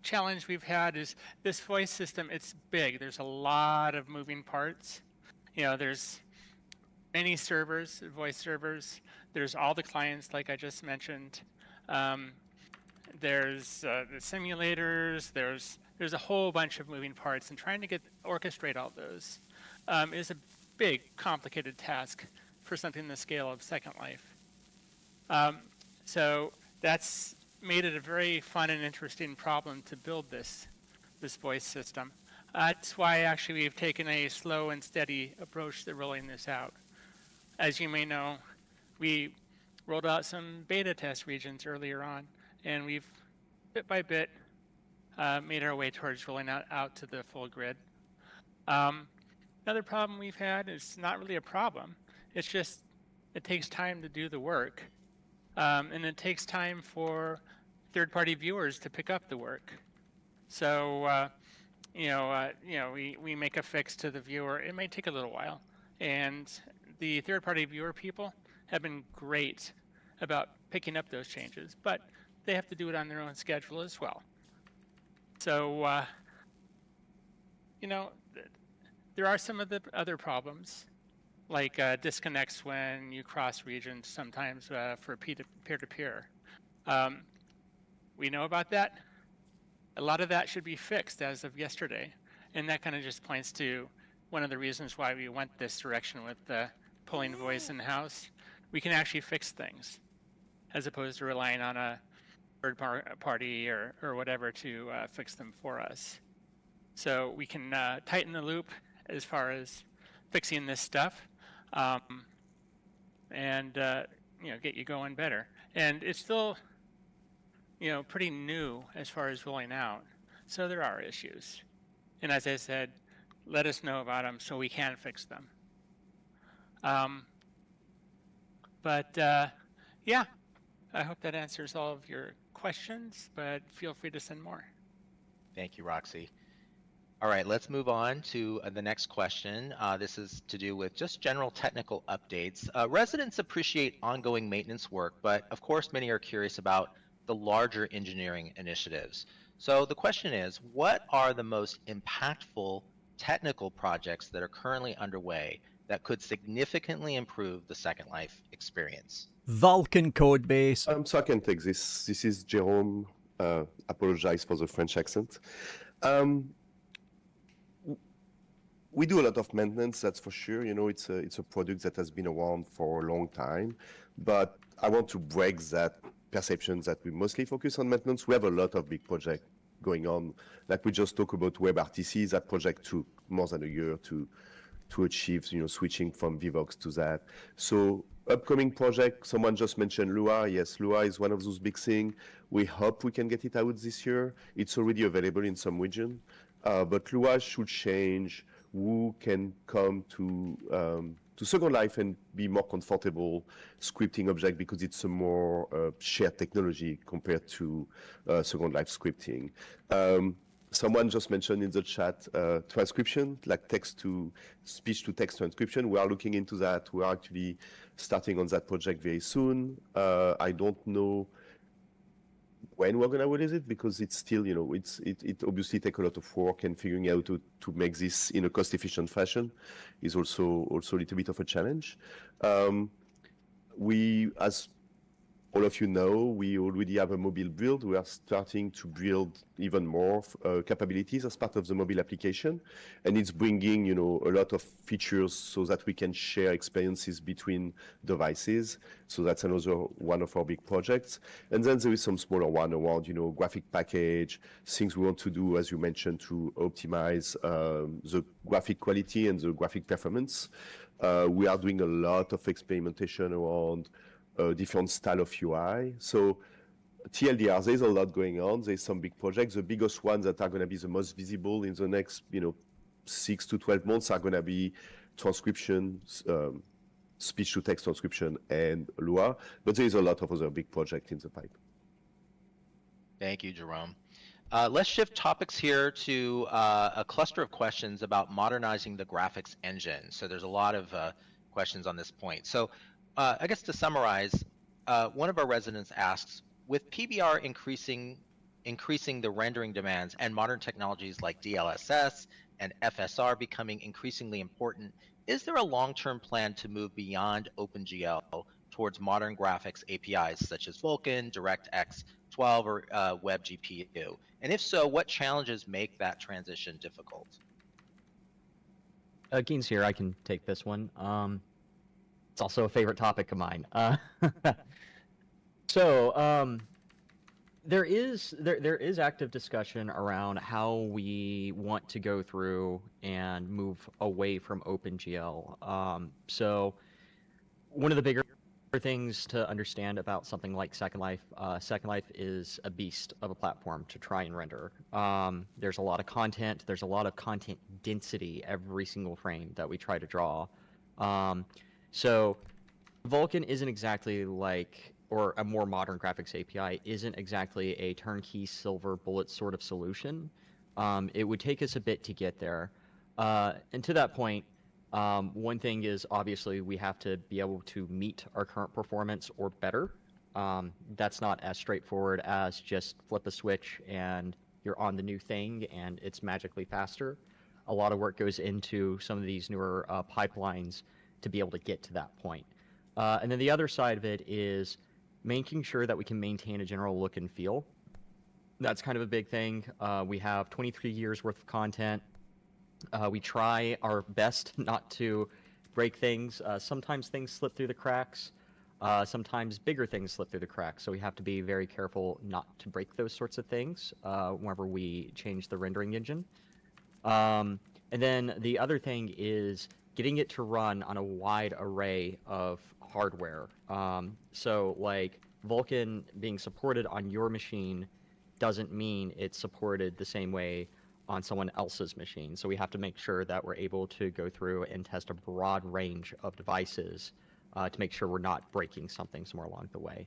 challenge we've had is this voice system. It's big. There's a lot of moving parts. You know, there's many servers, voice servers. There's all the clients, like I just mentioned. There's the simulators. There's a whole bunch of moving parts, and trying to orchestrate all those is a big, complicated task for something the scale of Second Life. So that's made it a very fun and interesting problem to build this voice system. That's why actually we've taken a slow and steady approach to rolling this out. As you may know, we rolled out some beta test regions earlier on, and we've bit by bit made our way towards rolling out to the full grid. Another problem we've had is not really a problem. It's just it takes time to do the work, and it takes time for third-party viewers to pick up the work. So we make a fix to the viewer. It may take a little while, and the third-party viewer people have been great about picking up those changes, but they have to do it on their own schedule as well. So there are some of the other problems, like disconnects when you cross regions sometimes for peer-to-peer. We know about that. A lot of that should be fixed as of yesterday, and that kind of just points to one of the reasons why we went this direction with pulling voice in-house. We can actually fix things as opposed to relying on a third party or whatever to fix them for us. So we can tighten the loop as far as fixing this stuff, and get you going better. And it's still pretty new as far as rolling out, so there are issues. And as I said, let us know about them so we can fix them. Yeah, I hope that answers all of your questions, but feel free to send more. Thank you, Roxy. All right, let's move on to the next question. This is to do with just general technical updates. Residents appreciate ongoing maintenance work, but of course many are curious about the larger engineering initiatives. So the question is, what are the most impactful technical projects that are currently underway that could significantly improve the Second Life experience? Vulkan code base. So I can take this. This is Jerome. Apologize for the French accent. We do a lot of maintenance, that's for sure. It's a product that has been around for a long time, but I want to break that perception that we mostly focus on maintenance. We have a lot of big projects going on. Like we just talked about WebRTC, that project took more than a year to achieve, switching from Vivox to that. So upcoming project, someone just mentioned Lua. Yes, Lua is one of those big things. We hope we can get it out this year. It's already available in some region, but Lua should change who can come to Second Life and be more comfortable scripting object, because it's a more shared technology compared to Second Life scripting. Someone just mentioned in the chat transcription, like speech to text transcription. We are looking into that. We are actually starting on that project very soon. I don't know when we're gonna release it, because it's still, it obviously takes a lot of work, and figuring out to make this in a cost-efficient fashion is also a little bit of a challenge. We, as all of you know, we already have a mobile build. We are starting to build even more capabilities as part of the mobile application. And it's bringing, a lot of features so that we can share experiences between devices. So that's another one of our big projects. And then there is some smaller one around, graphic package, things we want to do, as you mentioned, to optimize the graphic quality and the graphic performance. We are doing a lot of experimentation around different style of UI. So TLDR, there's a lot going on. There's some big projects. The biggest ones that are going to be the most visible in the next, 6 to 12 months are going to be transcription, speech-to-text transcription, and Lua. But there's a lot of other big projects in the pipe. Thank you, Jerome. Let's shift topics here to a cluster of questions about modernizing the graphics engine. So there's a lot of questions on this point. So I guess to summarize, one of our residents asks, with PBR increasing the rendering demands and modern technologies like DLSS and FSR becoming increasingly important, is there a long-term plan to move beyond OpenGL towards modern graphics APIs such as Vulkan, DirectX 12, or WebGPU? And if so, what challenges make that transition difficult? Gein's here. I can take this one. It's also a favorite topic of mine. There is active discussion around how we want to go through and move away from OpenGL. So one of the bigger things to understand about something like Second Life, Second Life is a beast of a platform to try and render. There's a lot of content. There's a lot of content density every single frame that we try to draw. So Vulkan isn't exactly like, or a more modern graphics API isn't exactly a turnkey silver bullet sort of solution. It would take us a bit to get there. And to that point, one thing is obviously we have to be able to meet our current performance or better. That's not as straightforward as just flip a switch and you're on the new thing and it's magically faster. A lot of work goes into some of these newer pipelines to be able to get to that point. And then the other side of it is making sure that we can maintain a general look and feel. That's kind of a big thing. We have 23 years worth of content. We try our best not to break things. Sometimes things slip through the cracks. Sometimes bigger things slip through the cracks. So we have to be very careful not to break those sorts of things whenever we change the rendering engine. And then the other thing is getting it to run on a wide array of hardware. So like Vulkan being supported on your machine doesn't mean it's supported the same way on someone else's machine. So we have to make sure that we're able to go through and test a broad range of devices to make sure we're not breaking something somewhere along the way.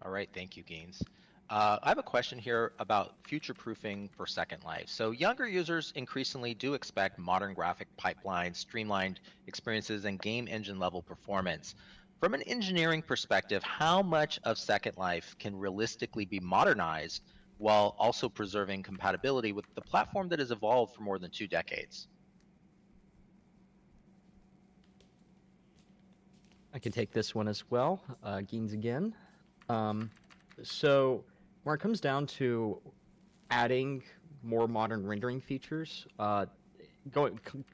All right, thank you, Geins. I have a question here about future-proofing for Second Life. So younger users increasingly do expect modern graphic pipelines, streamlined experiences, and game engine level performance. From an engineering perspective, how much of Second Life can realistically be modernized while also preserving compatibility with the platform that has evolved for more than 2 decades? I can take this one as well. Geins again. So when it comes down to adding more modern rendering features,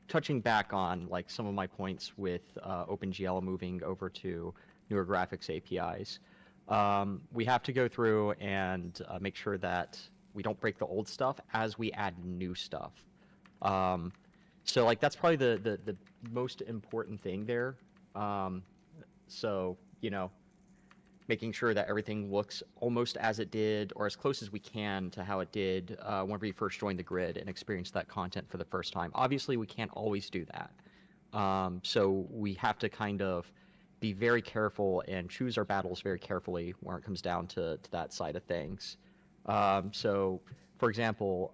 touching back on like some of my points with OpenGL moving over to newer graphics APIs, we have to go through and make sure that we don't break the old stuff as we add new stuff. So like that's probably the most important thing there. So, making sure that everything looks almost as it did or as close as we can to how it did whenever we first joined the grid and experienced that content for the first time. Obviously, we can't always do that. So we have to kind of be very careful and choose our battles very carefully when it comes down to that side of things. So, for example,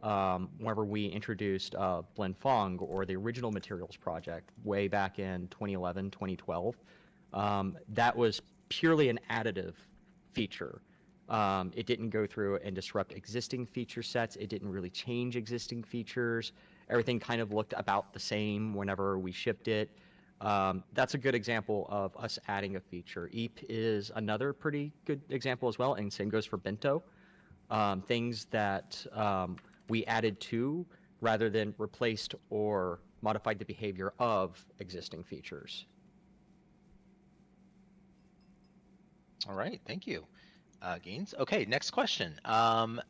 whenever we introduced Blend Fong or the original Materials project way back in 2011, 2012, that was purely an additive feature. It didn't go through and disrupt existing feature sets. It didn't really change existing features. Everything kind of looked about the same whenever we shipped it. That's a good example of us adding a feature. EAP is another pretty good example as well, and same goes for Bento. Things that we added to rather than replaced or modified the behavior of existing features. All right, thank you, Gaines. Okay, next question.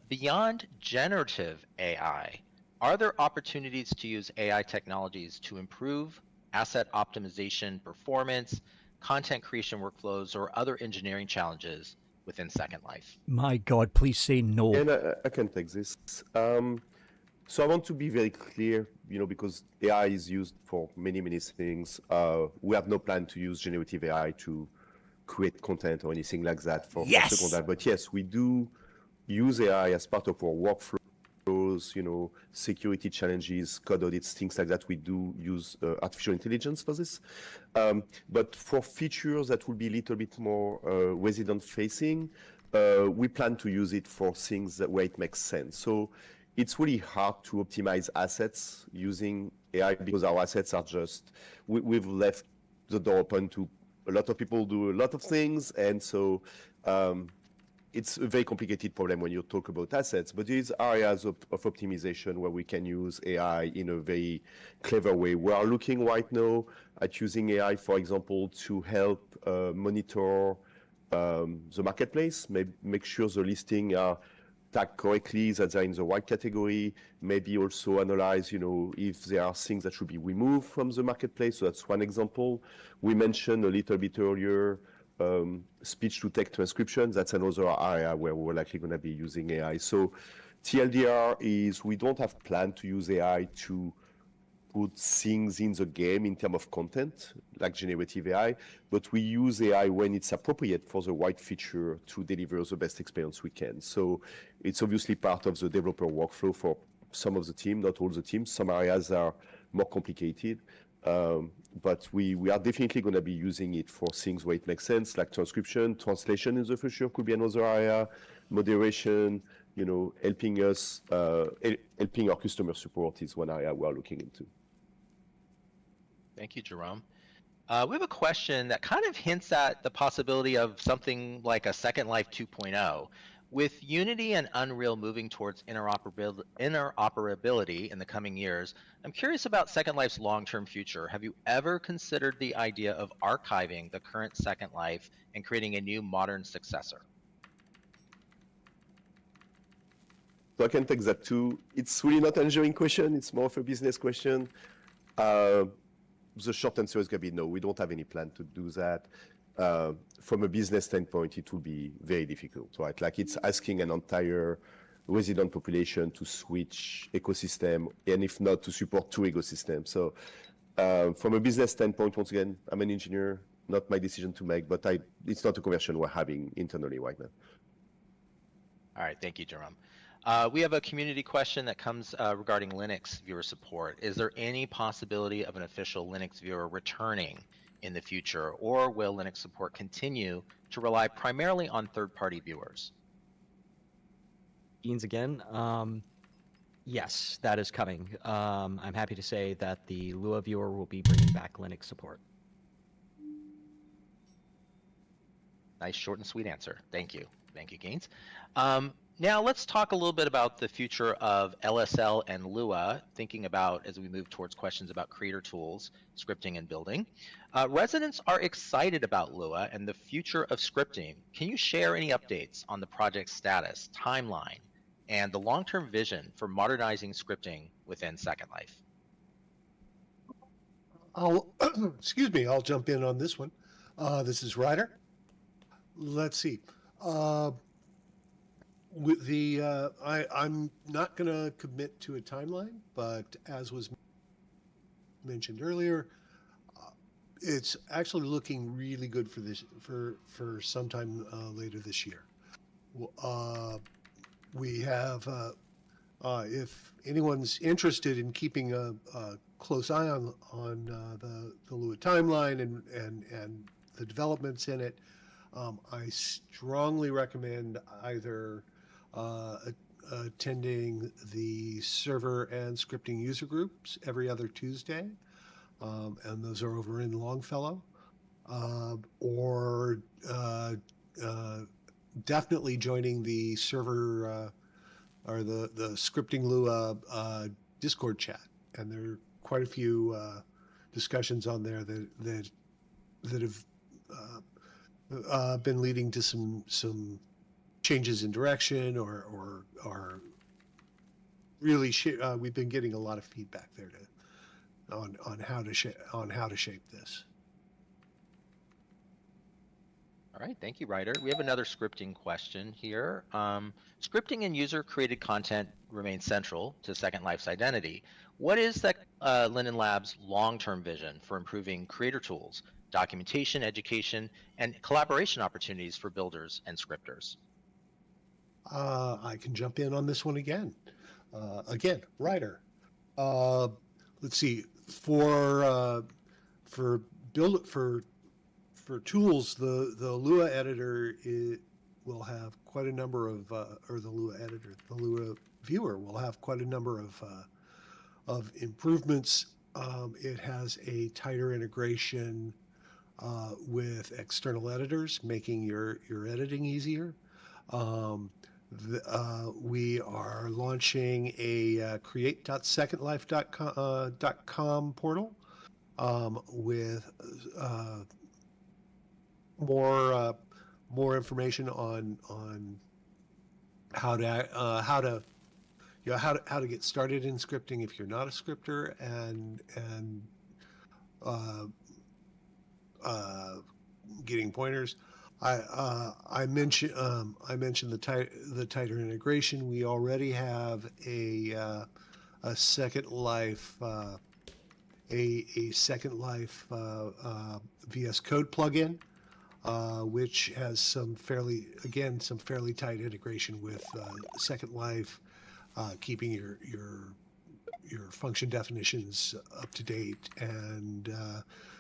Beyond generative AI, are there opportunities to use AI technologies to improve asset optimization, performance, content creation workflows, or other engineering challenges within Second Life? My God, please say no. And I can take this. So I want to be very clear, because AI is used for many, many things. We have no plan to use generative AI to create content or anything like that for secondary. But yes, we do use AI as part of our workflows, security challenges, code audits, things like that. We do use artificial intelligence for this. But for features that will be a little bit more resident facing, we plan to use it for things where it makes sense. So it's really hard to optimize assets using AI because our assets are we've left the door open to a lot of people do a lot of things. And so it's a very complicated problem when you talk about assets, but there is areas of optimization where we can use AI in a very clever way. We are looking right now at using AI, for example, to help monitor the marketplace, make sure the listings are tagged correctly, that they're in the right category, maybe also analyze, if there are things that should be removed from the marketplace. So that's one example. We mentioned a little bit earlier speech-to-text transcription. That's another area where we're likely going to be using AI. So TLDR is we don't have plan to use AI to put things in the game in terms of content, like generative AI, but we use AI when it's appropriate for the right feature to deliver the best experience we can. So it's obviously part of the developer workflow for some of the team, not all the teams. Some areas are more complicated, but we are definitely going to be using it for things where it makes sense, like transcription, translation in the future could be another area, moderation, helping us, helping our customer support is one area we're looking into. Thank you, Jerome. We have a question that kind of hints at the possibility of something like a Second Life 2.0. With Unity and Unreal moving towards interoperability in the coming years, I'm curious about Second Life's long-term future. Have you ever considered the idea of archiving the current Second Life and creating a new modern successor? So I can take that too. It's really not an engineering question. It's more of a business question. The short answer is going to be no. We don't have any plan to do that. From a business standpoint, it will be very difficult, right? Like it's asking an entire resident population to switch ecosystem, and if not, to support two ecosystems. So from a business standpoint, once again, I'm an engineer, not my decision to make, but it's not a conversation we're having internally right now. All right, thank you, Jerome. We have a community question that comes regarding Linux viewer support. Is there any possibility of an official Linux viewer returning in the future, or will Linux support continue to rely primarily on third-party viewers? Gaines again. Yes, that is coming. I'm happy to say that the Lua viewer will be bringing back Linux support. Nice, short and sweet answer. Thank you. Thank you, Gaines. Now let's talk a little bit about the future of LSL and Lua, thinking about as we move towards questions about creator tools, scripting, and building. Residents are excited about Lua and the future of scripting. Can you share any updates on the project's status, timeline, and the long-term vision for modernizing scripting within Second Life? Excuse me, I'll jump in on this one. This is Ryder. Let's see. With I'm not going to commit to a timeline, but as was mentioned earlier, it's actually looking really good for this for sometime later this year. We have, if anyone's interested in keeping a close eye on the Lua timeline and the developments in it, I strongly recommend either attending the server and scripting user groups every other Tuesday, and those are over in Longfellow, or definitely joining the server or the Scripting Lua Discord chat, and there are quite a few discussions on there that have been leading to some changes in direction, or really we've been getting a lot of feedback there on how to shape this. All right, thank you, Ryder. We have another scripting question here. Scripting and user-created content remain central to Second Life's identity. What is that Linden Labs' long-term vision for improving creator tools, documentation, education, and collaboration opportunities for builders and scripters? I can jump in on this one again. Ryder. Let's see. For tools, the Lua editor will have quite a number of, or the Lua viewer will have quite a number of improvements. It has a tighter integration with external editors, making your editing easier. We are launching a create.secondlife.com portal with more information on how to get started in scripting if you're not a scripter, and getting pointers. I mentioned the tighter integration. We already have a Second Life Second Life VS Code plugin, which has some fairly tight integration with Second Life, keeping your function definitions up to date, and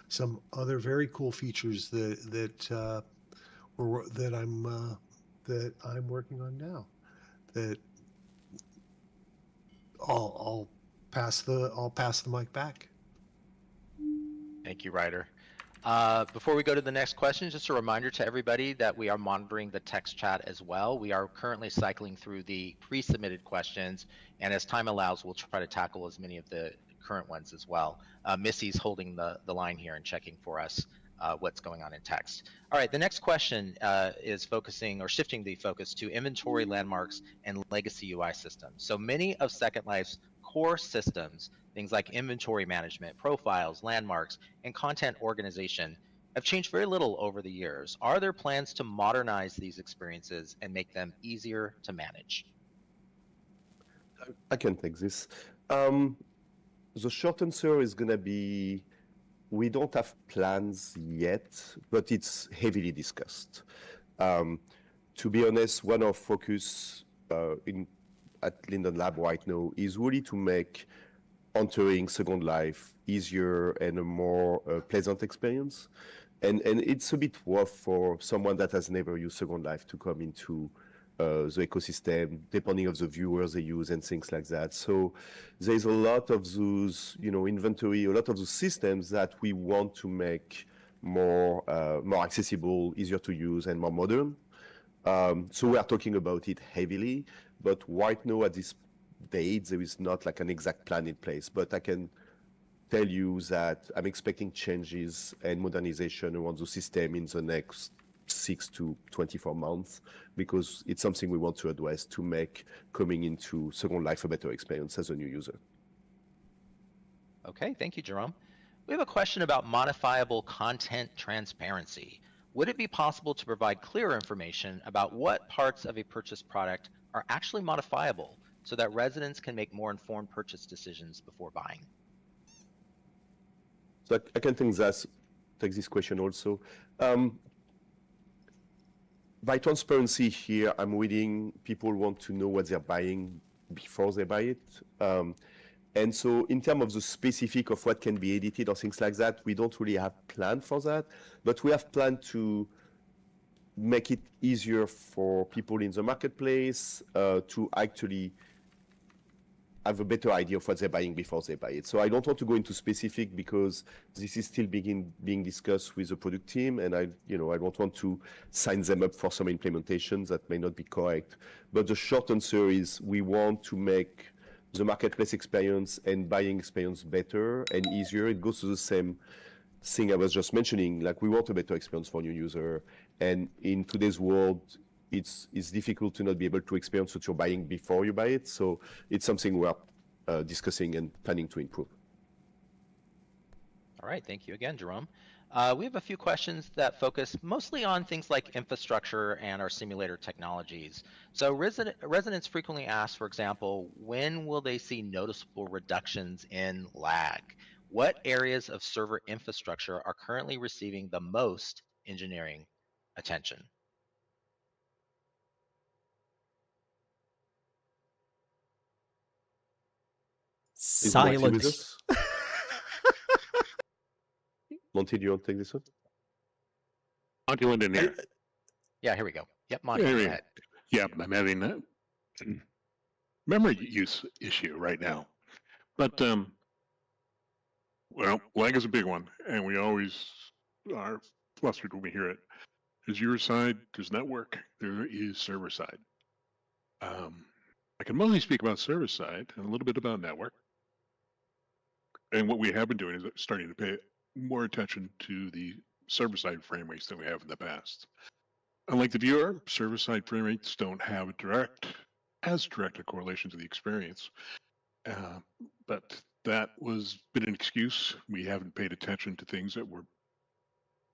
some other very cool features that I'm working on now. That I'll pass the mic back. Thank you, Ryder. Before we go to the next question, just a reminder to everybody that we are monitoring the text chat as well. We are currently cycling through the pre-submitted questions, and as time allows, we'll try to tackle as many of the current ones as well. Missy's holding the line here and checking for us what's going on in text. All right, the next question is focusing or shifting the focus to inventory, landmarks, and legacy UI systems. So many of Second Life's core systems, things like inventory management, profiles, landmarks, and content organization, have changed very little over the years. Are there plans to modernize these experiences and make them easier to manage? I can take this. The short answer is going to be, we don't have plans yet, but it's heavily discussed. To be honest, one of our focus at Linden Lab right now is really to make entering Second Life easier and a more pleasant experience. And it's a bit rough for someone that has never used Second Life to come into the ecosystem, depending on the viewers they use and things like that. So there's a lot of those, inventory, a lot of those systems that we want to make more accessible, easier to use, and more modern. So we are talking about it heavily, but right now at this date, there is not like an exact plan in place. But I can tell you that I'm expecting changes and modernization around the system in the next 6 to 24 months, because it's something we want to address to make coming into Second Life a better experience as a new user. Okay, thank you, Jerome. We have a question about modifiable content transparency. Would it be possible to provide clearer information about what parts of a purchased product are actually modifiable so that residents can make more informed purchase decisions before buying? So I can take this question also. By transparency here, I'm reading people want to know what they're buying before they buy it. And so in terms of the specific of what can be edited or things like that, we don't really have plan for that, but we have planned to make it easier for people in the marketplace to actually have a better idea of what they're buying before they buy it. So I don't want to go into specific because this is still being discussed with the product team, and I don't want to sign them up for some implementations that may not be correct. But the short answer is we want to make the marketplace experience and buying experience better and easier. It goes to the same thing I was just mentioning, like we want a better experience for new user. And in today's world, it's difficult to not be able to experience what you're buying before you buy it. So it's something we're discussing and planning to improve. All right, thank you again, Jerome. We have a few questions that focus mostly on things like infrastructure and our simulator technologies. So residents frequently ask, for example, when will they see noticeable reductions in lag? What areas of server infrastructure are currently receiving the most engineering attention? Silence. Monty, do you want to take this one? Monty Linden here. Yeah, here we go. Yep, Monty, Yeah, go ahead. Yeah, I'm having a memory use issue right now. But, well, lag is a big one, and we always are flustered when we hear it. There's your side, there's network, there is server side. I can mostly speak about server side and a little bit about network. And what we have been doing is starting to pay more attention to the server side frame rates than we have in the past. Unlike the viewer, server side frame rates don't have as direct a correlation to the experience. But that was been an excuse. We haven't paid attention to things that were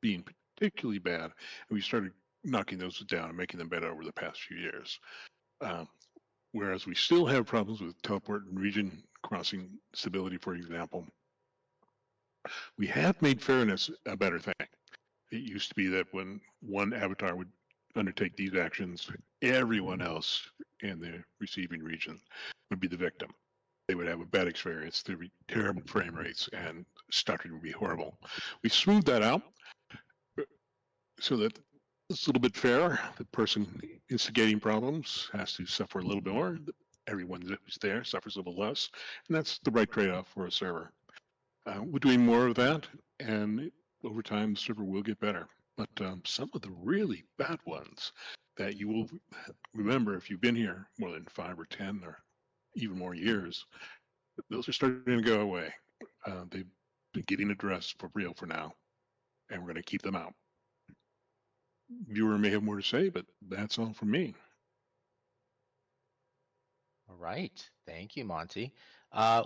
being particularly bad, and we started knocking those down and making them better over the past few years. Whereas we still have problems with teleport and region crossing stability, for example. We have made fairness a better thing. It used to be that when one avatar would undertake these actions, everyone else in the receiving region would be the victim. They would have a bad experience, there'd be terrible frame rates, and stuttering would be horrible. We smoothed that out so that it's a little bit fair. The person instigating problems has to suffer a little bit more. Everyone who's there suffers a little less, and that's the right trade-off for a server. We're doing more of that, and over time, the server will get better. But some of the really bad ones that you will remember if you've been here more than 5 or 10 or even more years, those are starting to go away. They've been getting addressed for real for now, and we're going to keep them out. Viewer may have more to say, but that's all from me. All right, thank you, Monty.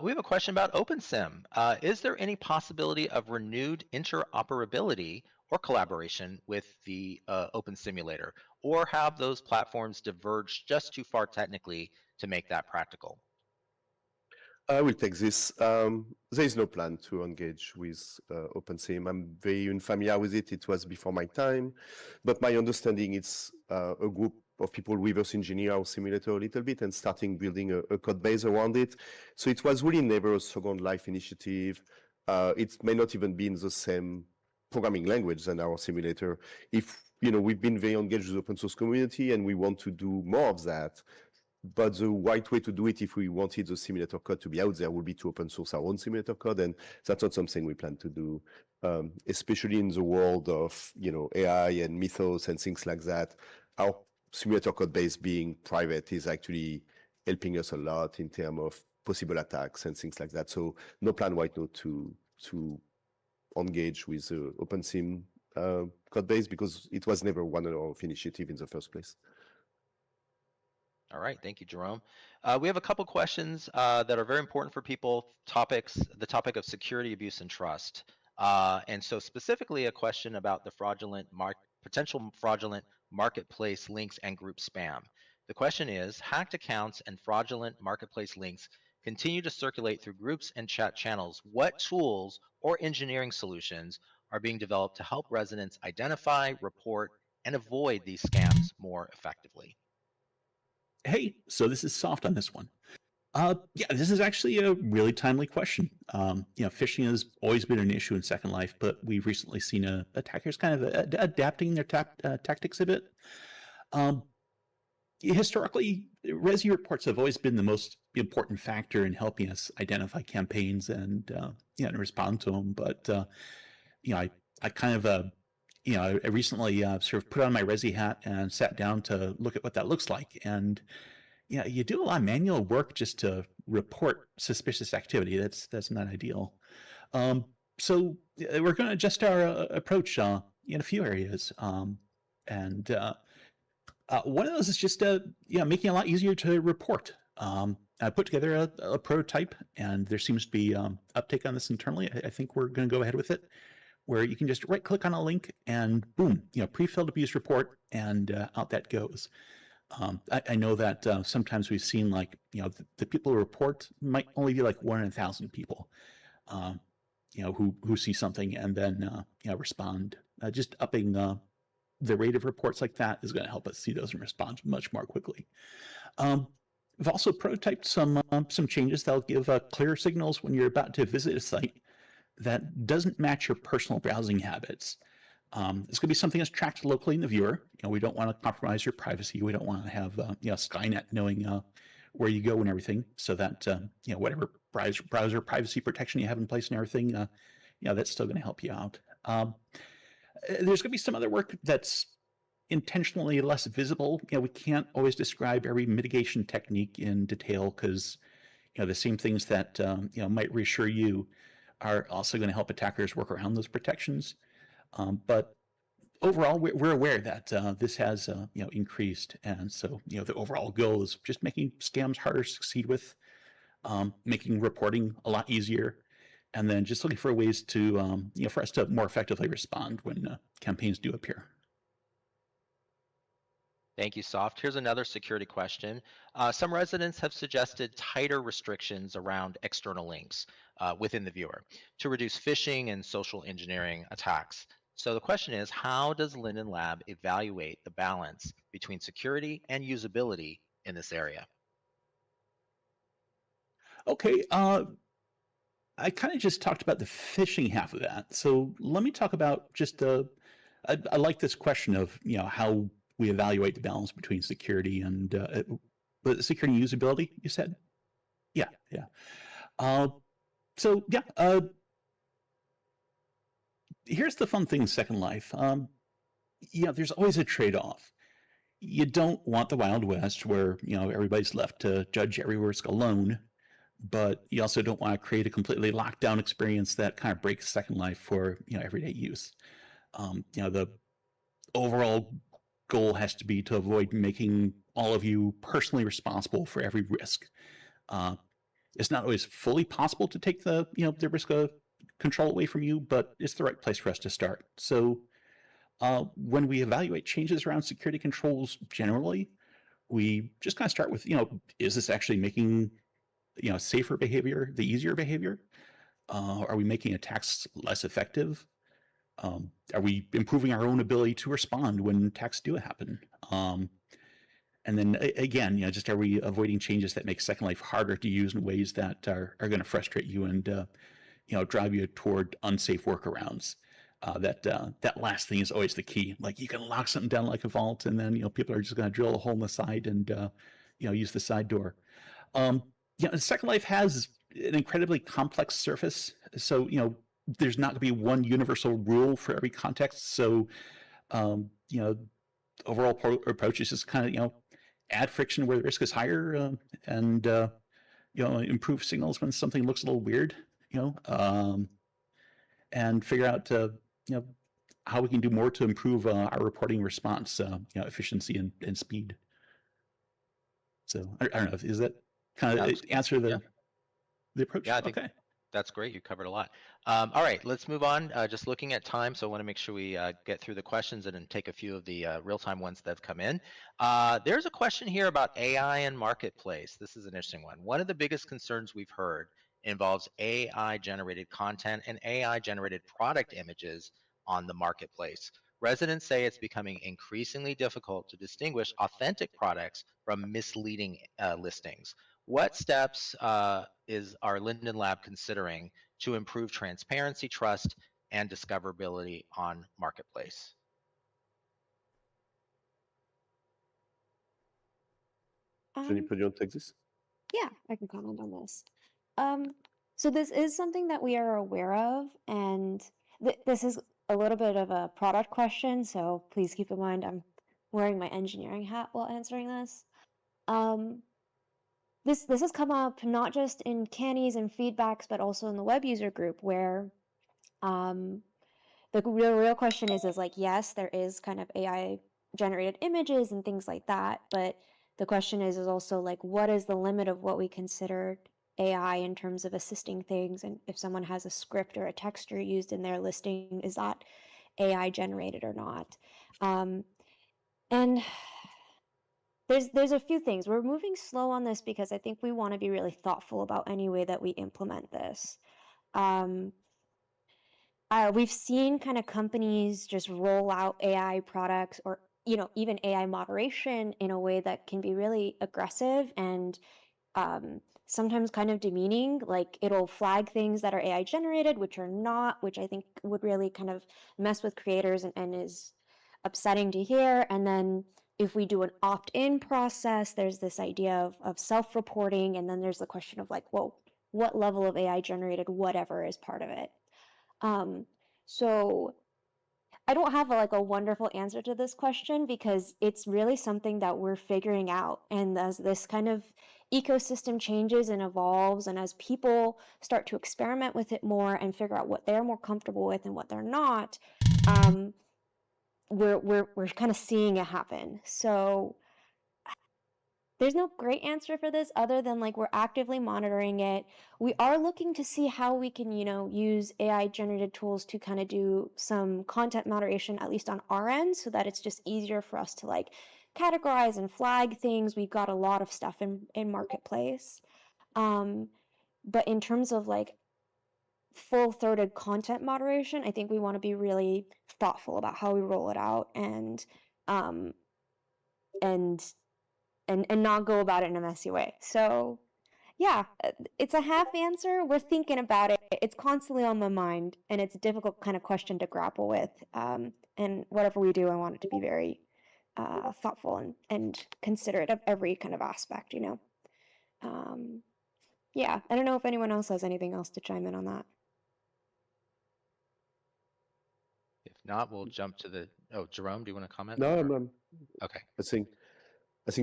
We have a question about OpenSim. Is there any possibility of renewed interoperability or collaboration with the Open Simulator, or have those platforms diverged just too far technically to make that practical? I will take this. There is no plan to engage with OpenSim. I'm very unfamiliar with it. It was before my time, but my understanding it's a group of people reverse engineer our simulator a little bit and starting building a code base around it. So it was really never a Second Life initiative. It may not even be in the same programming language than our simulator. We've been very engaged with the open source community and we want to do more of that. But the right way to do it, if we wanted the simulator code to be out there, would be to open source our own simulator code, and that's not something we plan to do, especially in the world of AI and mythos and things like that. Our simulator code base being private is actually helping us a lot in terms of possible attacks and things like that. So no plan right now to engage with the OpenSim code base because it was never one of our initiative in the first place. All right, thank you, Jerome. We have a couple questions that are very important for people, the topic of security, abuse, and trust. And so specifically a question about the potential fraudulent marketplace links and group spam. The question is, hacked accounts and fraudulent marketplace links continue to circulate through groups and chat channels. What tools or engineering solutions are being developed to help residents identify, report, and avoid these scams more effectively? Hey, so this is Soft on this one. Yeah, this is actually a really timely question. Phishing has always been an issue in Second Life, but we've recently seen attackers kind of adapting their tactics a bit. historically, Resi reports have always been the most important factor in helping us identify campaigns and and respond to them. But I kind of I recently sort of put on my Resi hat and sat down to look at what that looks like. And you do a lot of manual work just to report suspicious activity. That's not ideal. So we're going to adjust our approach in a few areas. And one of those is just making it a lot easier to report. I put together a prototype, and there seems to be uptake on this internally. I think we're going to go ahead with it, where you can just right-click on a link and boom, pre-filled abuse report, and out that goes. I know that sometimes we've seen the people who report might only be like 1 in 1,000 people, who see something and then respond. Just upping the rate of reports like that is going to help us see those and respond much more quickly. We've also prototyped some changes that'll give clear signals when you're about to visit a site that doesn't match your personal browsing habits. It's going to be something that's tracked locally in the viewer. We don't want to compromise your privacy. We don't want to have Skynet knowing where you go and everything, so that whatever browser privacy protection you have in place and everything, that's still going to help you out. There's going to be some other work that's intentionally less visible. We can't always describe every mitigation technique in detail because the same things that might reassure you are also going to help attackers work around those protections. But overall, we're aware that this has increased, and so the overall goal is just making scams harder to succeed with, making reporting a lot easier, and then just looking for ways to for us to more effectively respond when campaigns do appear. Thank you, Soft. Here's another security question. Some residents have suggested tighter restrictions around external links within the viewer to reduce phishing and social engineering attacks. So the question is, how does Linden Lab evaluate the balance between security and usability in this area? Okay, I kind of just talked about the phishing half of that. So let me talk about just I like this question of how we evaluate the balance between security and security and usability. You said, yeah. So yeah. Here's the fun thing in Second Life. There's always a trade-off. You don't want the Wild West where everybody's left to judge every risk alone, but you also don't want to create a completely locked down experience that kind of breaks Second Life for everyday use. The overall goal has to be to avoid making all of you personally responsible for every risk. It's not always fully possible to take the risk of control away from you, but it's the right place for us to start. So when we evaluate changes around security controls generally, we just kind of start with, is this actually making safer behavior the easier behavior? Are we making attacks less effective? Are we improving our own ability to respond when attacks do happen? And then again, just are we avoiding changes that make Second Life harder to use in ways that are going to frustrate you and drive you toward unsafe workarounds? That last thing is always the key. Like, you can lock something down like a vault, and then people are just going to drill a hole in the side and use the side door. Second Life has an incredibly complex surface, so there's not going to be one universal rule for every context. So overall approach is just kind of add friction where the risk is higher, and improve signals when something looks a little weird, and figure out how we can do more to improve our reporting response, efficiency and speed. So I don't know, is that kind of answer the approach? Yeah, I think that's great. You covered a lot. All right, let's move on. Just looking at time, so I want to make sure we get through the questions and then take a few of the real-time ones that have come in. There's a question here about AI and marketplace. This is an interesting one. One of the biggest concerns we've heard involves AI-generated content and AI-generated product images on the marketplace. Residents say it's becoming increasingly difficult to distinguish authentic products from misleading listings. What steps is our Linden Lab considering to improve transparency, trust, and discoverability on Marketplace? Juniper, do you want to take this? Yeah, I can comment on this. So this is something that we are aware of, and this is a little bit of a product question, so please keep in mind I'm wearing my engineering hat while answering this. This has come up not just in cannies and feedbacks, but also in the web user group where the real question is like, yes, there is kind of AI generated images and things like that, but the question is also like, what is the limit of what we consider AI in terms of assisting things? And if someone has a script or a texture used in their listing, is that AI generated or not? And there's a few things. We're moving slow on this because I think we want to be really thoughtful about any way that we implement this. We've seen kind of companies just roll out AI products or even AI moderation in a way that can be really aggressive and sometimes kind of demeaning. Like it'll flag things that are AI generated, which are not, which I think would really kind of mess with creators and is upsetting to hear. And then if we do an opt-in process, there's this idea of self-reporting, and then there's the question of like, well, what level of AI generated whatever is part of it. So I don't have a wonderful answer to this question because it's really something that we're figuring out. And as this kind of ecosystem changes and evolves, and as people start to experiment with it more and figure out what they're more comfortable with and what they're not, we're kind of seeing it happen. So there's no great answer for this other than like we're actively monitoring it. We are looking to see how we can, use AI generated tools to kind of do some content moderation, at least on our end, so that it's just easier for us to like categorize and flag things. We've got a lot of stuff in Marketplace. But in terms of like full-throated content moderation, I think we want to be really thoughtful about how we roll it out and not go about it in a messy way. So yeah, it's a half answer. We're thinking about it. It's constantly on my mind, and it's a difficult kind of question to grapple with. And whatever we do, I want it to be very thoughtful and considerate of every kind of aspect, Yeah, I don't know if anyone else has anything else to chime in on that. If not, we'll jump to the. Oh, Jerome, do you want to comment? No, okay. I think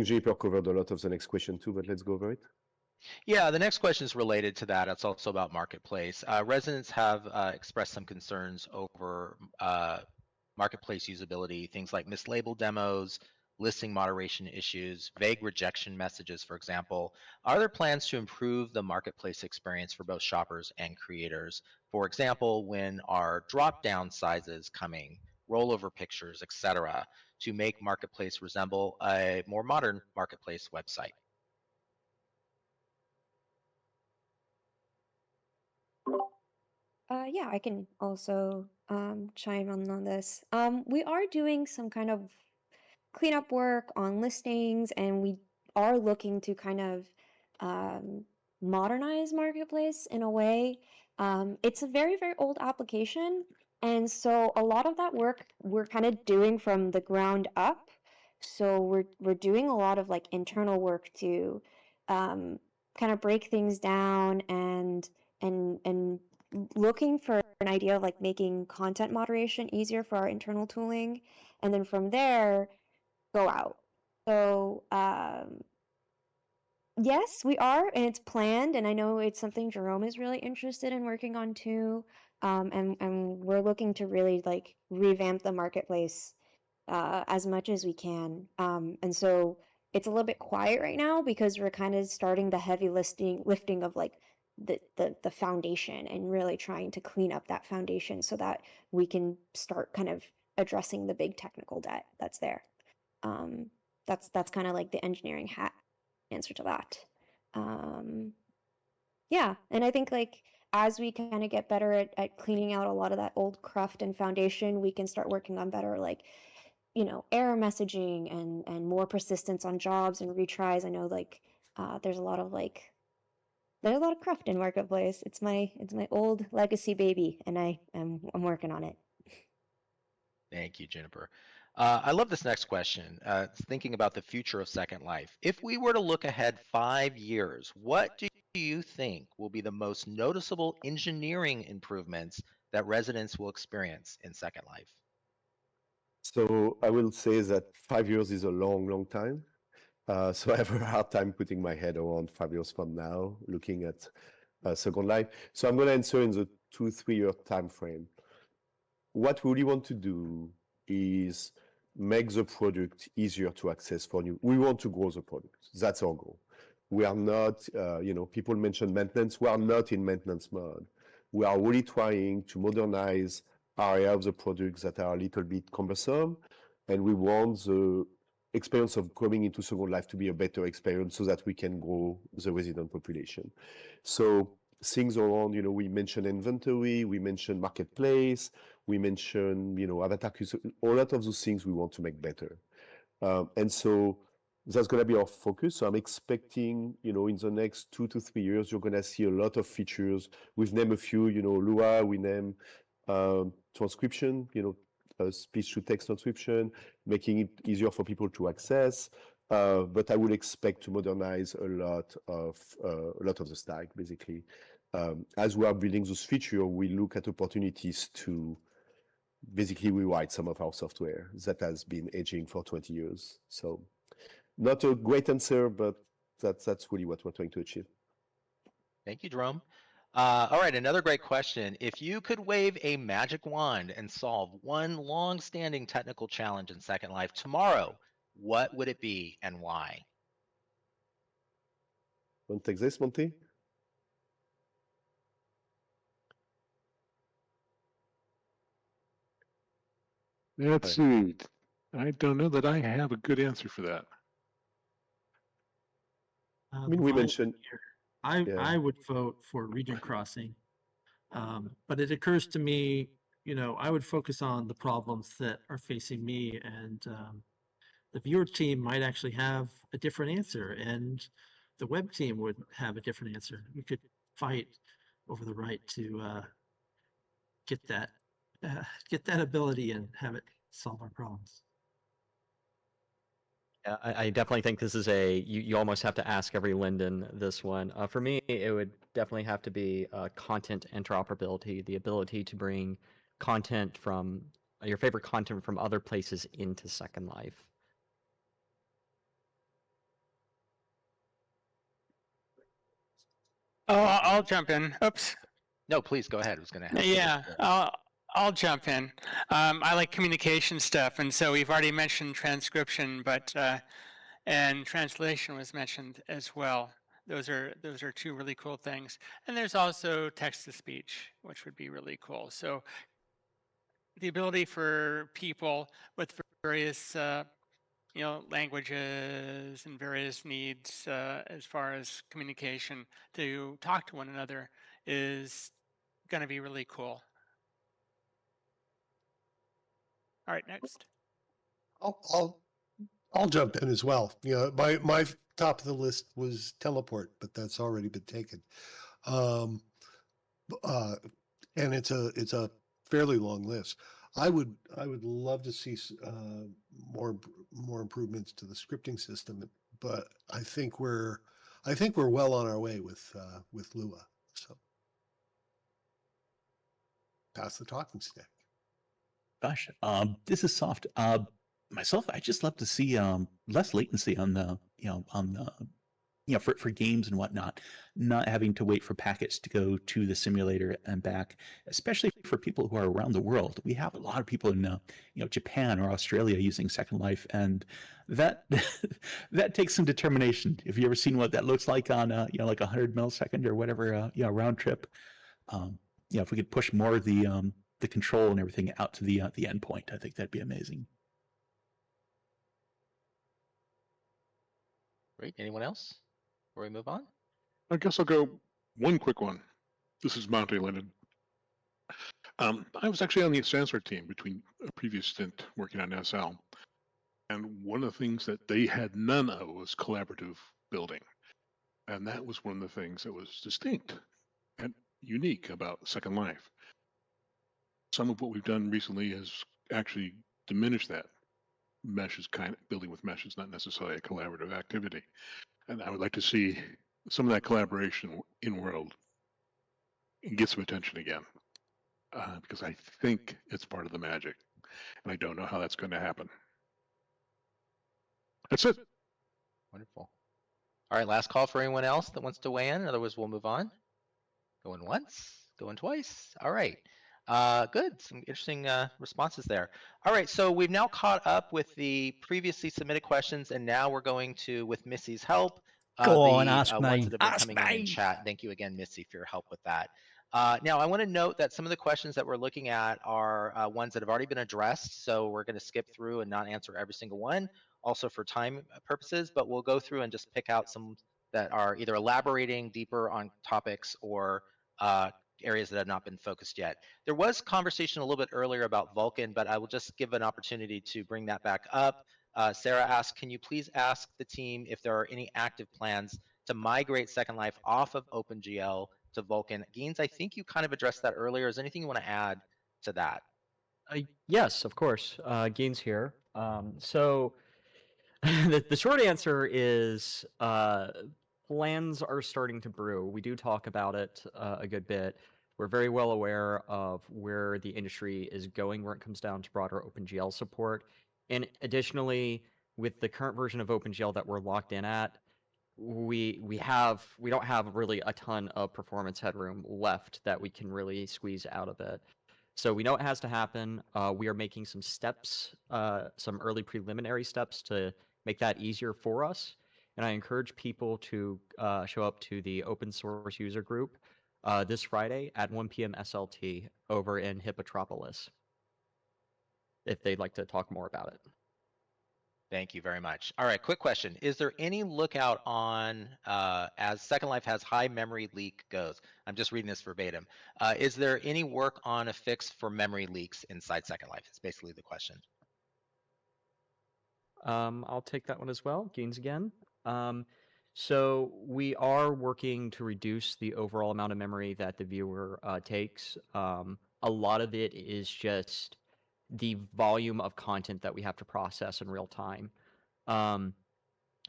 Juniper covered a lot of the next question too, but let's go over it. Yeah, the next question is related to that. It's also about Marketplace. Residents have expressed some concerns over Marketplace usability, things like mislabeled demos, listing moderation issues, vague rejection messages, for example. Are there plans to improve the Marketplace experience for both shoppers and creators? For example, when are drop-down sizes coming, rollover pictures, etc., to make Marketplace resemble a more modern Marketplace website? Yeah, I can also chime in on this. We are doing some kind of cleanup work on listings, and we are looking to kind of modernize Marketplace in a way. It's a very, very old application, and so a lot of that work we're kind of doing from the ground up. So we're doing a lot of like internal work to kind of break things down and looking for an idea of like making content moderation easier for our internal tooling, and then from there go out. So yes, we are, and it's planned, and I know it's something Jerome is really interested in working on too. And we're looking to really like revamp the Marketplace as much as we can. And so it's a little bit quiet right now because we're kind of starting the heavy lifting of like the foundation and really trying to clean up that foundation so that we can start kind of addressing the big technical debt that's there. That's kind of like the engineering hat answer to that. Yeah, and I think like as we kind of get better at cleaning out a lot of that old cruft and foundation, we can start working on better like error messaging and more persistence on jobs and retries. I know like there's a lot of cruft in Marketplace. It's my old legacy baby, and I'm working on it. Thank you, Juniper. I love this next question. It's thinking about the future of Second Life. If we were to look ahead 5 years, what do you think will be the most noticeable engineering improvements that residents will experience in Second Life? So I will say that 5 years is a long, long time. So I have a hard time putting my head around 5 years from now, looking at Second Life. So I'm going to answer in the 2-3 year time frame. What we really want to do is make the product easier to access for new. We want to grow the product. That's our goal. We are not, people mention maintenance. We are not in maintenance mode. We are really trying to modernize area of the products that are a little bit cumbersome, and we want the experience of coming into Second Life to be a better experience so that we can grow the resident population. So things around, we mentioned inventory, we mentioned marketplace, we mentioned, avatar, a lot of those things we want to make better. And so that's going to be our focus. So I'm expecting, in the next 2 to 3 years, you're going to see a lot of features. We've named a few, Lua, we name transcription, speech to text transcription, making it easier for people to access. But I would expect to modernize a lot of the stack, basically. As we are building those features, we look at opportunities to basically rewrite some of our software that has been aging for 20 years. So not a great answer, but that's really what we're trying to achieve. Thank you, Jerome. All right, another great question. If you could wave a magic wand and solve one long-standing technical challenge in Second Life tomorrow, what would it be and why? Want to take this, Monty? Let's see. I don't know that I have a good answer for that. I mean, we mentioned. I would vote for region crossing, but it occurs to me, I would focus on the problems that are facing me, and the viewer team might actually have a different answer, and the web team would have a different answer. We could fight over the right to get that ability and have it solve our problems. I definitely think this is you almost have to ask every Linden this one. For me, it would definitely have to be content interoperability, the ability to bring content from your favorite content from other places into Second Life. Oh, I'll jump in. Oops. No, please go ahead. I was going to. Yeah, I'll jump in. I like communication stuff, and so we've already mentioned transcription, but and translation was mentioned as well. Those are two really cool things. And there's also text to speech, which would be really cool. So the ability for people with various languages and various needs as far as communication to talk to one another is going to be really cool. All right, next. I'll jump in as well. My top of the list was teleport, but that's already been taken. And it's a fairly long list. I would love to see more improvements to the scripting system, but I think we're well on our way with Lua. So pass the talking stick. Gosh, this is soft. Myself, I just love to see less latency on the for games and whatnot, not having to wait for packets to go to the simulator and back, especially for people who are around the world. We have a lot of people in Japan or Australia using Second Life, and that that takes some determination. Have you ever seen what that looks like on like 100 millisecond or whatever round trip? If we could push more of the control and everything out to the endpoint, I think that'd be amazing. Great. Anyone else before we move on? I guess I'll go one quick one. This is Monty Linden. I was actually on the Sandstorm team between a previous stint working on SL. And one of the things that they had none of was collaborative building. And that was one of the things that was distinct and unique about Second Life. Some of what we've done recently has actually diminished that. mesh is building with mesh is not necessarily a collaborative activity. And I would like to see some of that collaboration in world get some attention again, because I think it's part of the magic, and I don't know how that's going to happen. That's it. Wonderful. All right, last call for anyone else that wants to weigh in. Otherwise, we'll move on. Going once, going twice. All right. Good. Some interesting responses there. All right, so we've now caught up with the previously submitted questions, and now we're going to, with Missy's help, Go on, the ask ones mine. that have been Ask coming in mine. chat. Thank you again, Missy, for your help with that. Now, I want to note that some of the questions that we're looking at are ones that have already been addressed, so we're going to skip through and not answer every single one, also for time purposes, but we'll go through and just pick out some that are either elaborating deeper on topics or areas that have not been focused yet. There was conversation a little bit earlier about Vulkan, but I will just give an opportunity to bring that back up. Sarah asked, can you please ask the team if there are any active plans to migrate Second Life off of OpenGL to Vulkan? Gaines, I think you kind of addressed that earlier. Is there anything you want to add to that? Yes, of course. Gaines here. So the short answer is plans are starting to brew. We do talk about it a good bit. We're very well aware of where the industry is going when it comes down to broader OpenGL support. And additionally, with the current version of OpenGL that we're locked in at, we don't have really a ton of performance headroom left that we can really squeeze out of it. So we know it has to happen. We are making some steps, some early preliminary steps to make that easier for us. And I encourage people to show up to the open source user group this Friday at 1 p.m. SLT over in Hippotropolis, if they'd like to talk more about it. Thank you very much. All right, quick question. Is there any lookout on, as Second Life has high memory leak goes, I'm just reading this verbatim, is there any work on a fix for memory leaks inside Second Life? It's basically the question. I'll take that one as well. Gaines again. So we are working to reduce the overall amount of memory that the viewer takes. A lot of it is just the volume of content that we have to process in real time.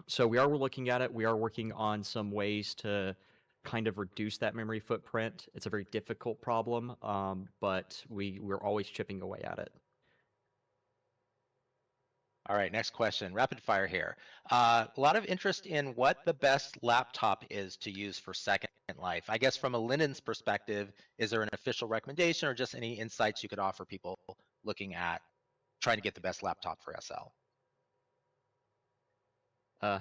So we are looking at it. We are working on some ways to kind of reduce that memory footprint. It's a very difficult problem, but we're always chipping away at it. All right, next question, rapid fire here. A lot of interest in what the best laptop is to use for Second Life. I guess from a Lindens perspective, is there an official recommendation or just any insights you could offer people looking at trying to get the best laptop for SL? I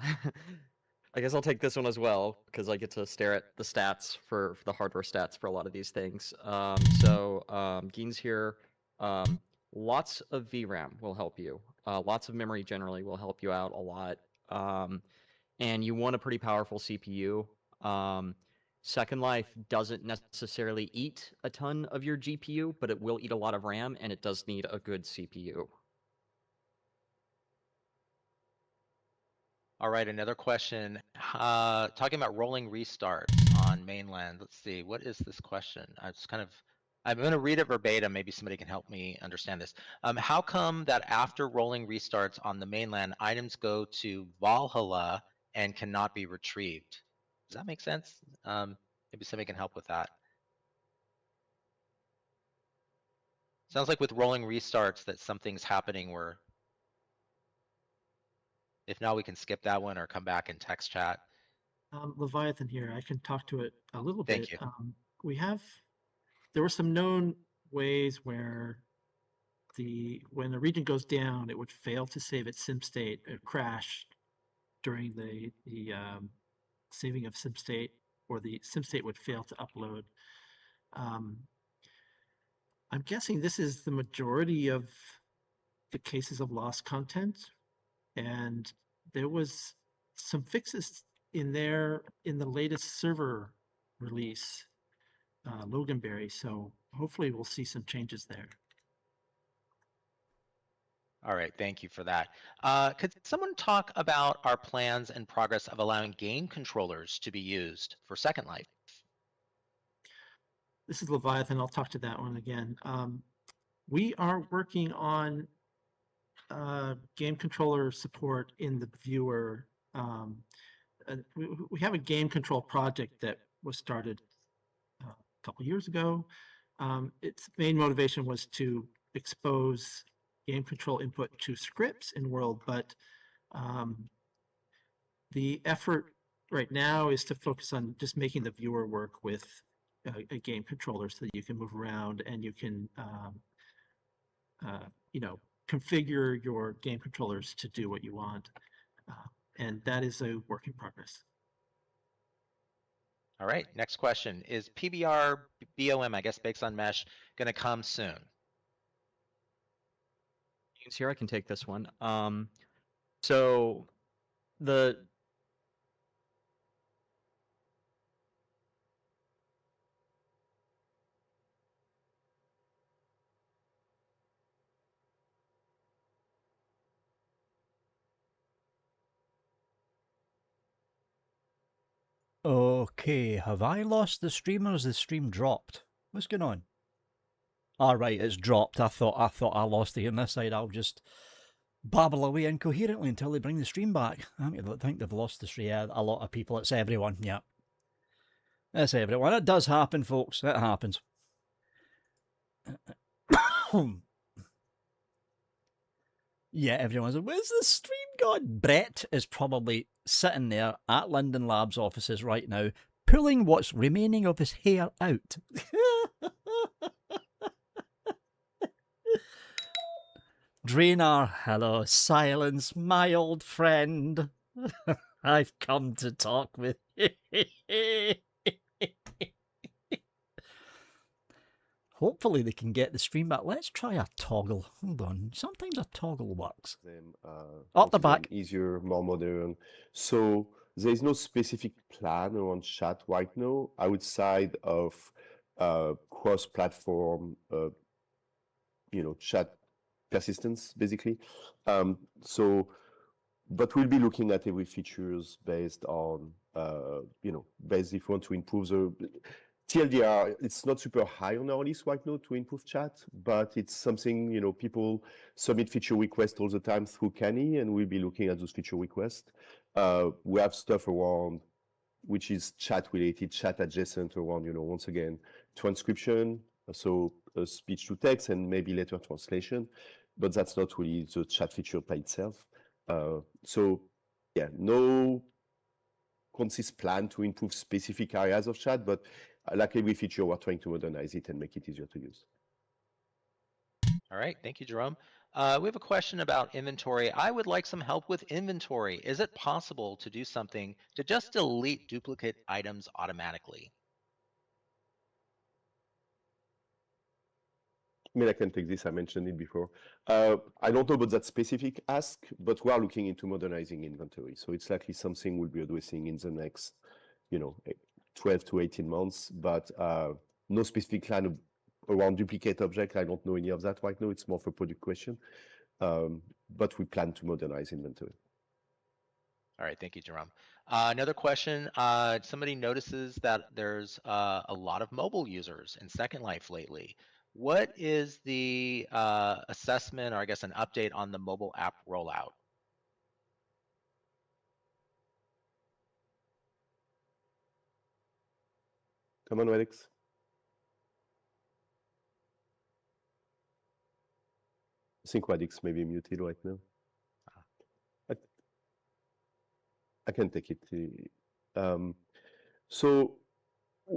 guess I'll take this one as well because I get to stare at the stats for the hardware stats for a lot of these things. Gaines here, lots of VRAM will help you. Lots of memory generally will help you out a lot. And you want a pretty powerful CPU. Second Life doesn't necessarily eat a ton of your GPU, but it will eat a lot of RAM, and it does need a good CPU. All right, another question. Talking about rolling restarts on mainland. Let's see, what is this question? I'm going to read it verbatim. Maybe somebody can help me understand this. How come that after rolling restarts on the mainland, items go to Valhalla and cannot be retrieved? Does that make sense? Maybe somebody can help with that. Sounds like with rolling restarts that something's happening where, if not, we can skip that one or come back in text chat. Leviathan here. I can talk to it a little bit. Thank you. There were some known ways where when the region goes down, it would fail to save its sim state. It crashed during the saving of sim state, or the sim state would fail to upload. I'm guessing this is the majority of the cases of lost content, and there was some fixes in there in the latest server release, Loganberry, so hopefully we'll see some changes there. All right, thank you for that. Could someone talk about our plans and progress of allowing game controllers to be used for Second Life? This is Leviathan. I'll talk to that one again. We are working on game controller support in the viewer. We have a game control project that was started a couple years ago. Its main motivation was to expose game control input to scripts in World, but the effort right now is to focus on just making the viewer work with a game controller so that you can move around and you can configure your game controllers to do what you want. And that is a work in progress. All right, next question. Is PBR BOM, I guess Bakes on Mesh, going to come soon? Here, I can take this one. So the Okay, have I lost the stream or is the stream dropped? What's going on? All right, it's dropped. I thought I lost it on this side. I'll just babble away incoherently until they bring the stream back. I think they've lost the stream. Yeah, a lot of people. It's everyone. Yeah, it's everyone. It does happen, folks. It happens. Yeah, everyone's like, where's the stream gone? Brett is probably sitting there at Linden Labs offices right now, pulling what's remaining of his hair out. Drainar, hello, Silence, my old friend. I've come to talk with you. Hopefully they can get the stream back. Let's try a toggle. Hold on. Sometimes a toggle works. Up the back. Easier, more modern. So there is no specific plan around chat right now outside of cross-platform, chat persistence, basically. But we'll be looking at every features based on, based if we want to improve the TLDR. It's not super high on our list right now to improve chat, but it's something, people submit feature requests all the time through Canny, and we'll be looking at those feature requests. We have stuff around which is chat related, chat adjacent around, once again, transcription, so speech to text and maybe later translation, but that's not really the chat feature by itself. So yeah, no concise plan to improve specific areas of chat, but like every feature, we're trying to modernize it and make it easier to use. All right, thank you, Jerome. We have a question about inventory. I would like some help with inventory. Is it possible to do something to just delete duplicate items automatically? I mean, I can take this. I mentioned it before. I don't know about that specific ask, but we are looking into modernizing inventory. So it's likely something we'll be addressing in the next, 12 to 18 months, but no specific plan around duplicate object. I don't know any of that right now. It's more of a product question, but we plan to modernize inventory. All right, thank you, Jerome. Another question, somebody notices that there's a lot of mobile users in Second Life lately. What is the assessment, or I guess an update on the mobile app rollout? Come on, Alex. I think Radix may be muted right now. I can take it. So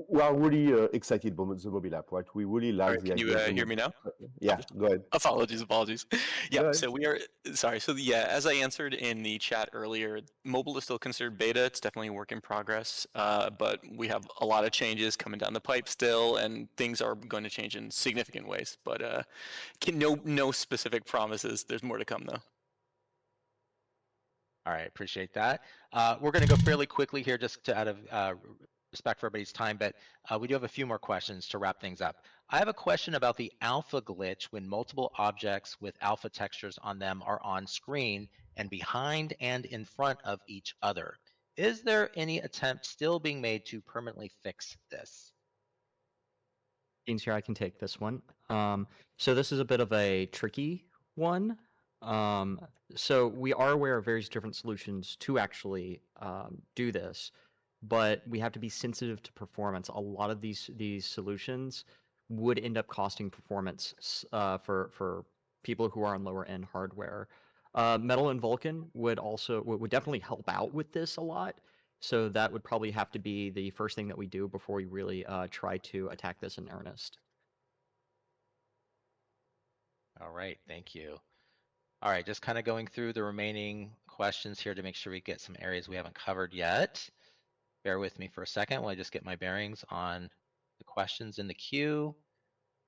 we are really excited about the mobile app, right? We really like the idea. Can you hear me now? Yeah, go ahead. Apologies. Yeah, so we are, sorry. So yeah, as I answered in the chat earlier, mobile is still considered beta. It's definitely a work in progress, but we have a lot of changes coming down the pipe still, and things are going to change in significant ways. But no specific promises. There's more to come though. All right, appreciate that. We're going to go fairly quickly here, just out of respect for everybody's time, but we do have a few more questions to wrap things up. I have a question about the alpha glitch when multiple objects with alpha textures on them are on screen and behind and in front of each other. Is there any attempt still being made to permanently fix this? Here, I can take this one. So this is a bit of a tricky one. So we are aware of various different solutions to actually do this, but we have to be sensitive to performance. A lot of these solutions would end up costing performance for people who are on lower end hardware. Metal and Vulkan would also would definitely help out with this a lot. So that would probably have to be the first thing that we do before we really try to attack this in earnest. All right, thank you. All right, just kind of going through the remaining questions here to make sure we get some areas we haven't covered yet. Bear with me for a second while I just get my bearings on the questions in the queue.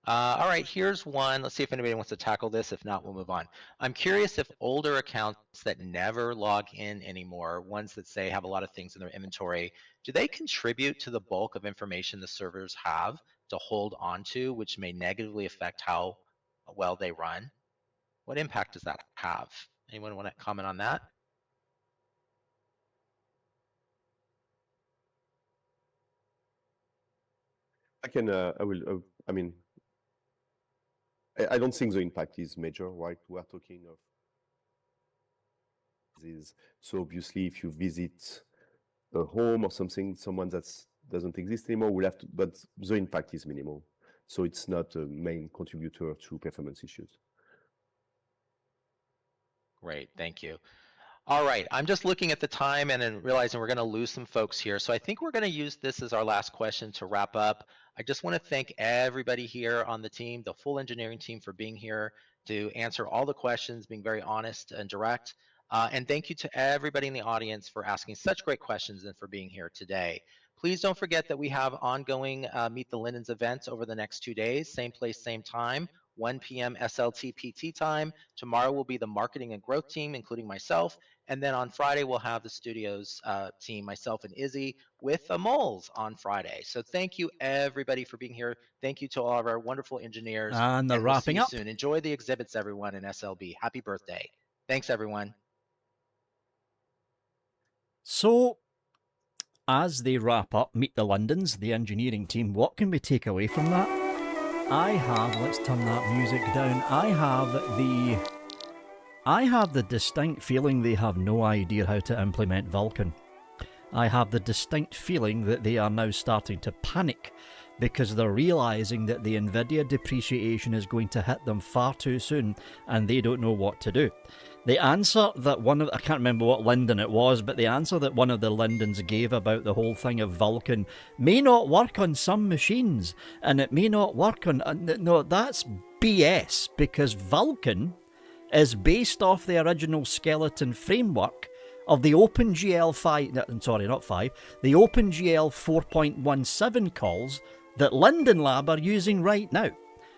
All right, here's one. Let's see if anybody wants to tackle this. If not, we'll move on. I'm curious if older accounts that never log in anymore, ones that say have a lot of things in their inventory, do they contribute to the bulk of information the servers have to hold onto, which may negatively affect how well they run? What impact does that have? Anyone want to comment on that? I can. I will. I mean, I don't think the impact is major, right? We are talking of this. So obviously, if you visit a home or something, someone that doesn't exist anymore will have to. But the impact is minimal, so it's not a main contributor to performance issues. Great, thank you. All right, I'm just looking at the time and then realizing we're going to lose some folks here. So I think we're going to use this as our last question to wrap up. I just want to thank everybody here on the team, the full engineering team, for being here to answer all the questions, being very honest and direct. And thank you to everybody in the audience for asking such great questions and for being here today. Please don't forget that we have ongoing Meet the Lindens events over the next 2 days, same place, same time. 1 p.m. SLTPT time. Tomorrow will be the marketing and growth team, including myself. And then on Friday, we'll have the studios team, myself and Izzy, with the moles on Friday. So thank you, everybody, for being here. Thank you to all of our wonderful engineers. And they're we'll wrapping see you up. soon. Enjoy the exhibits, everyone, in SLB. Happy birthday. Thanks, everyone. So, as they wrap up Meet the Lindens, the engineering team, what can we take away from that? Let's turn that music down. I have the distinct feeling they have no idea how to implement Vulkan. I have the distinct feeling that they are now starting to panic because they're realizing that the Nvidia depreciation is going to hit them far too soon and they don't know what to do. The answer that I can't remember what Linden it was, but the answer that one of the Lindens gave about the whole thing of Vulkan may not work on some machines, and it may not work on... No, that's BS, because Vulkan is based off the original skeleton framework of the OpenGL 5... Sorry, not 5. The OpenGL 4.17 calls that Linden Lab are using right now.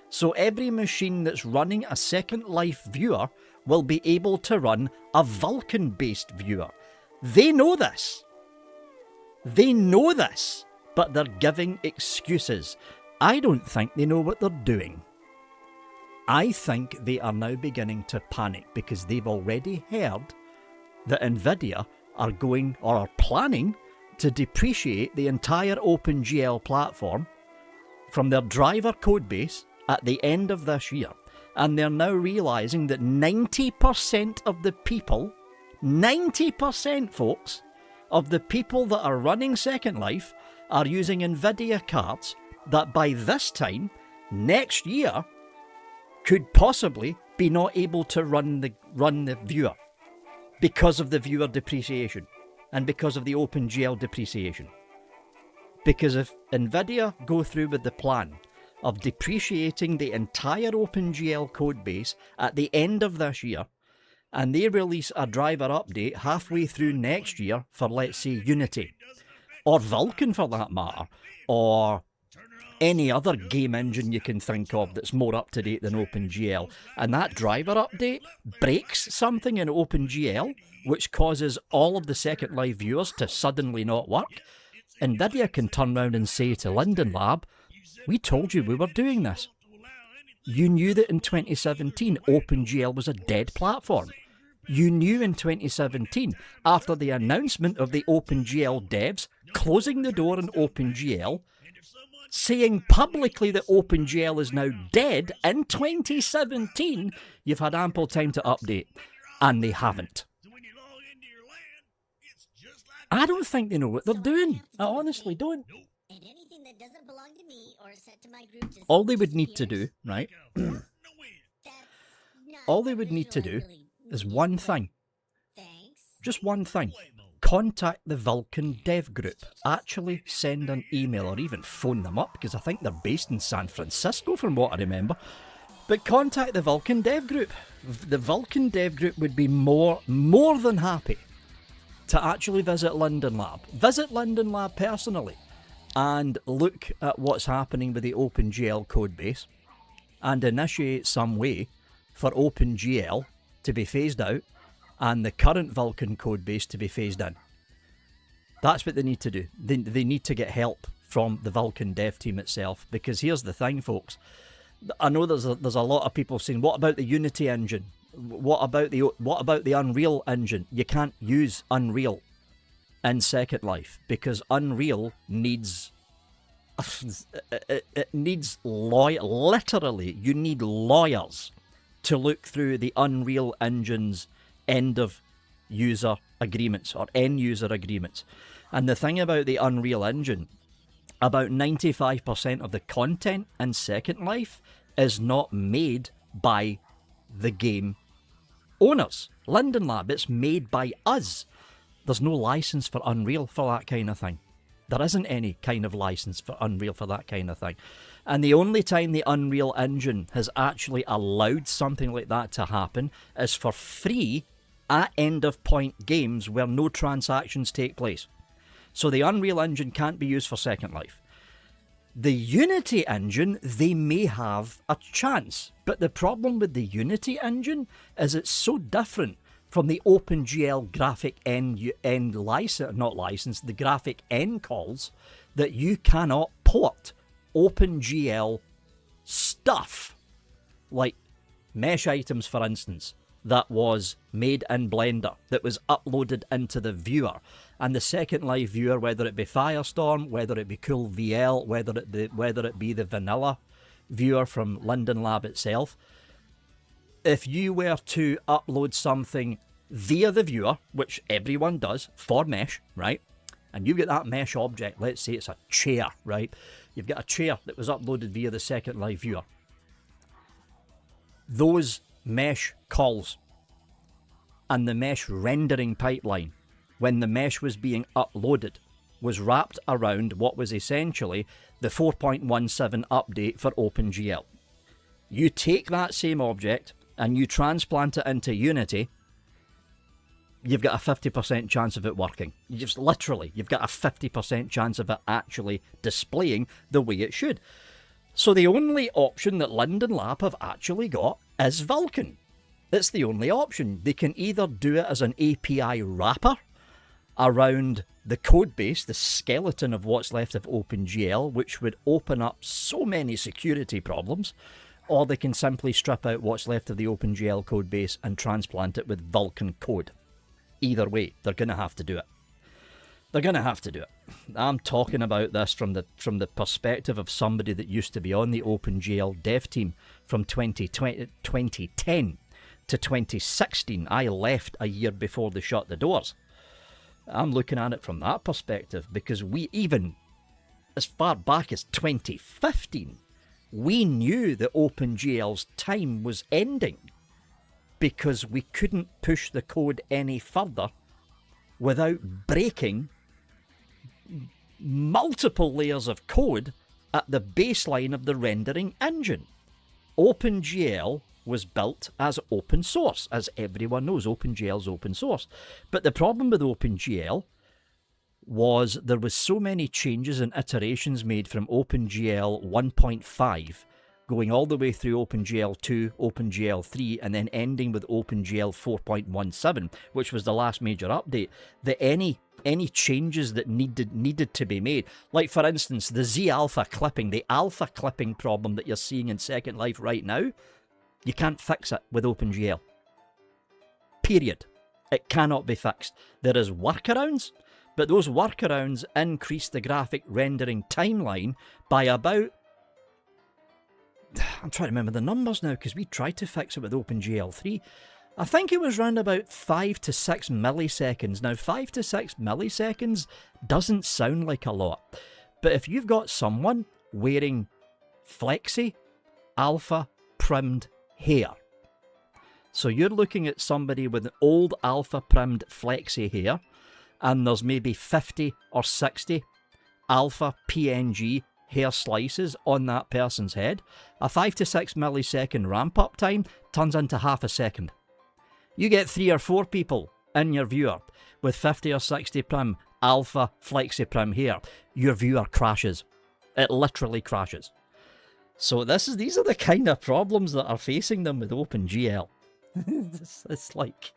So every machine that's running a Second Life viewer will be able to run a Vulkan-based viewer. They know this. They know this, but they're giving excuses. I don't think they know what they're doing. I think they are now beginning to panic because they've already heard that Nvidia are going or are planning to depreciate the entire OpenGL platform from their driver codebase at the end of this year. And they're now realizing that 90% of the people, 90% folks, of the people that are running Second Life are using Nvidia cards that by this time, next year, could possibly be not able to run the viewer because of the viewer depreciation and because of the OpenGL depreciation. Because if Nvidia go through with the plan of depreciating the entire OpenGL codebase at the end of this year, and they release a driver update halfway through next year for, let's say, Unity, or Vulkan for that matter, or any other game engine you can think of that's more up-to-date than OpenGL, and that driver update breaks something in OpenGL, which causes all of the Second Life viewers to suddenly not work, Nvidia can turn around and say to Linden Lab, we told you we were doing this. You knew that in 2017 OpenGL was a dead platform. You knew in 2017, after the announcement of the OpenGL devs closing the door on OpenGL, saying publicly that OpenGL is now dead in 2017, you've had ample time to update, and they haven't. I don't think they know what they're doing. I honestly don't. All they would need to do, right? All they would need to do is one thing. Just one thing. Contact the Vulcan dev group. Actually send an email or even phone them up, because I think they're based in San Francisco from what I remember. But contact the Vulcan dev group. The Vulcan dev group would be more than happy to actually visit Linden Lab. Visit Linden Lab personally and look at what's happening with the OpenGL codebase and initiate some way for OpenGL to be phased out and the current Vulcan codebase to be phased in. That's what they need to do. They need to get help from the Vulcan dev team itself, because here's the thing, folks. I know there's a lot of people saying, what about the Unity engine? What about the Unreal engine? You can't use Unreal in Second Life because Unreal needs it needs literally you need lawyers to look through the Unreal engine's end user agreements. And the thing about the Unreal Engine, about 95% of the content in Second Life is not made by the game owners. Linden Lab, it's made by us. There's no license for Unreal for that kind of thing. There isn't any kind of license for Unreal for that kind of thing. And the only time the Unreal Engine has actually allowed something like that to happen is for free at end-of-point games where no transactions take place. So the Unreal Engine can't be used for Second Life. The Unity engine, they may have a chance. But the problem with the Unity engine is it's so different from the OpenGL graphic end license, not license, the graphic end calls, that you cannot port OpenGL stuff, like mesh items, for instance, that was made in Blender, that was uploaded into the viewer. And the Second Life viewer, whether it be Firestorm, whether it be Cool VL, whether it be the vanilla viewer from Linden Lab itself, if you were to upload something via the viewer, which everyone does for mesh, right? And you get that mesh object, let's say it's a chair, right? You've got a chair that was uploaded via the Second Life viewer. Those mesh calls and the mesh rendering pipeline, when the mesh was being uploaded, was wrapped around what was essentially the 4.17 update for OpenGL. You take that same object and you transplant it into Unity, you've got a 50% chance of it working. You've got a 50% chance of it actually displaying the way it should. So the only option that Linden Lab have actually got is Vulkan. It's the only option. They can either do it as an API wrapper around the code base, the skeleton of what's left of OpenGL, which would open up so many security problems, or they can simply strip out what's left of the OpenGL code base and transplant it with Vulkan code. Either way, they're going to have to do it. They're going to have to do it. I'm talking about this from the perspective of somebody that used to be on the OpenGL dev team from 2010 to 2016. I left a year before they shut the doors. I'm looking at it from that perspective, because we, even as far back as 2015, we knew that OpenGL's time was ending because we couldn't push the code any further without breaking multiple layers of code at the baseline of the rendering engine. OpenGL was built as open source. As everyone knows, OpenGL is open source. But the problem with OpenGL was there was so many changes and iterations made from OpenGL 1.5 going all the way through OpenGL 2, OpenGL 3, and then ending with OpenGL 4.17, which was the last major update, that any changes that needed to be made, like for instance the Z alpha clipping, the alpha clipping problem that you're seeing in Second Life right now, you can't fix it with OpenGL. Period. It cannot be fixed. There is workarounds, But those workarounds increase the graphic rendering timeline by about... I'm trying to remember the numbers now, because we tried to fix it with OpenGL 3. I think it was around about 5 to 6 milliseconds. Now, 5 to 6 milliseconds doesn't sound like a lot. But if you've got someone wearing flexi, alpha, primmed hair. So you're looking at somebody with an old alpha primmed flexi hair, and there's maybe 50 or 60 alpha PNG hair slices on that person's head. A 5 to 6 millisecond ramp up time turns into half a second. You get 3 or 4 people in your viewer with 50 or 60 prim alpha flexi prim hair. Your viewer crashes. It literally crashes. So these are the kind of problems that are facing them with OpenGL. It's like...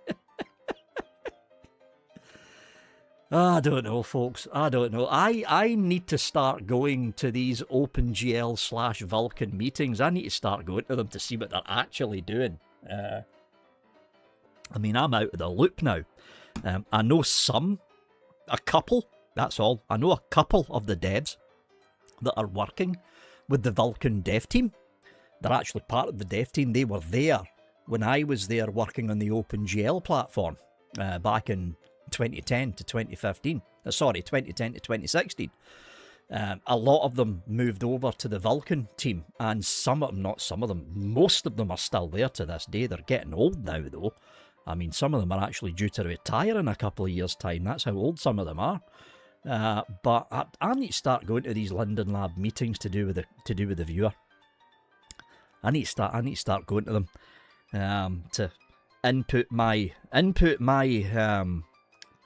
I don't know, folks. I don't know. I need to start going to these OpenGL/Vulkan meetings. I need to start going to them to see what they're actually doing. I mean, I'm out of the loop now. I know a couple, that's all. I know a couple of the devs that are working with the Vulkan dev team. They're actually part of the dev team. They were there when I was there working on the OpenGL platform back in 2010 to 2015. Sorry, 2010 to 2016. A lot of them moved over to the Vulkan team, and most of them are still there to this day. They're getting old now, though. I mean, some of them are actually due to retire in a couple of years' time. That's how old some of them are. But I need to start going to these Linden Lab meetings to do with the viewer. I need to start going to them to input my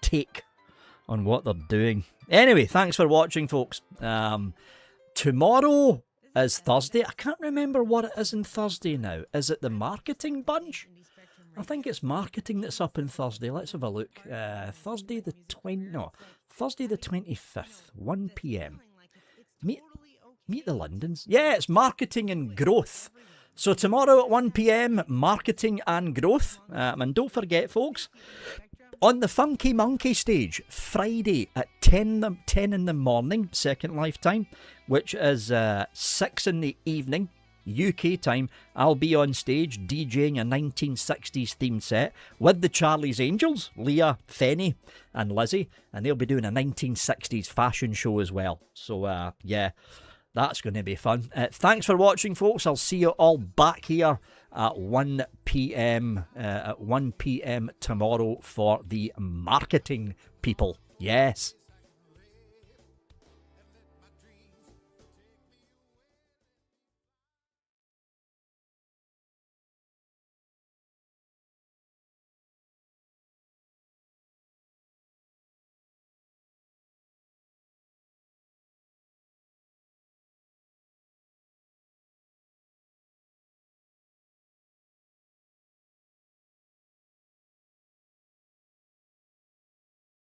take on what they're doing. Anyway, thanks for watching, folks. Tomorrow is Thursday. I can't remember what it is on Thursday now. Is it the marketing bunch? I think it's marketing that's up on Thursday. Let's have a look. Thursday the 25th, 1 p.m. Meet the Lindens. Yeah, it's marketing and growth. So tomorrow at 1 p.m, marketing and growth. And don't forget, folks, on the Funky Monkey stage, Friday at 10 in the morning, Second Life time, which is 6 in the evening, UK time, I'll be on stage DJing a 1960s themed set with the Charlie's Angels, Leah, Fenny and Lizzie, and they'll be doing a 1960s fashion show as well. So yeah, that's going to be fun. Thanks for watching, folks. I'll see you all back here at 1 p.m. Tomorrow for the marketing people. Yes.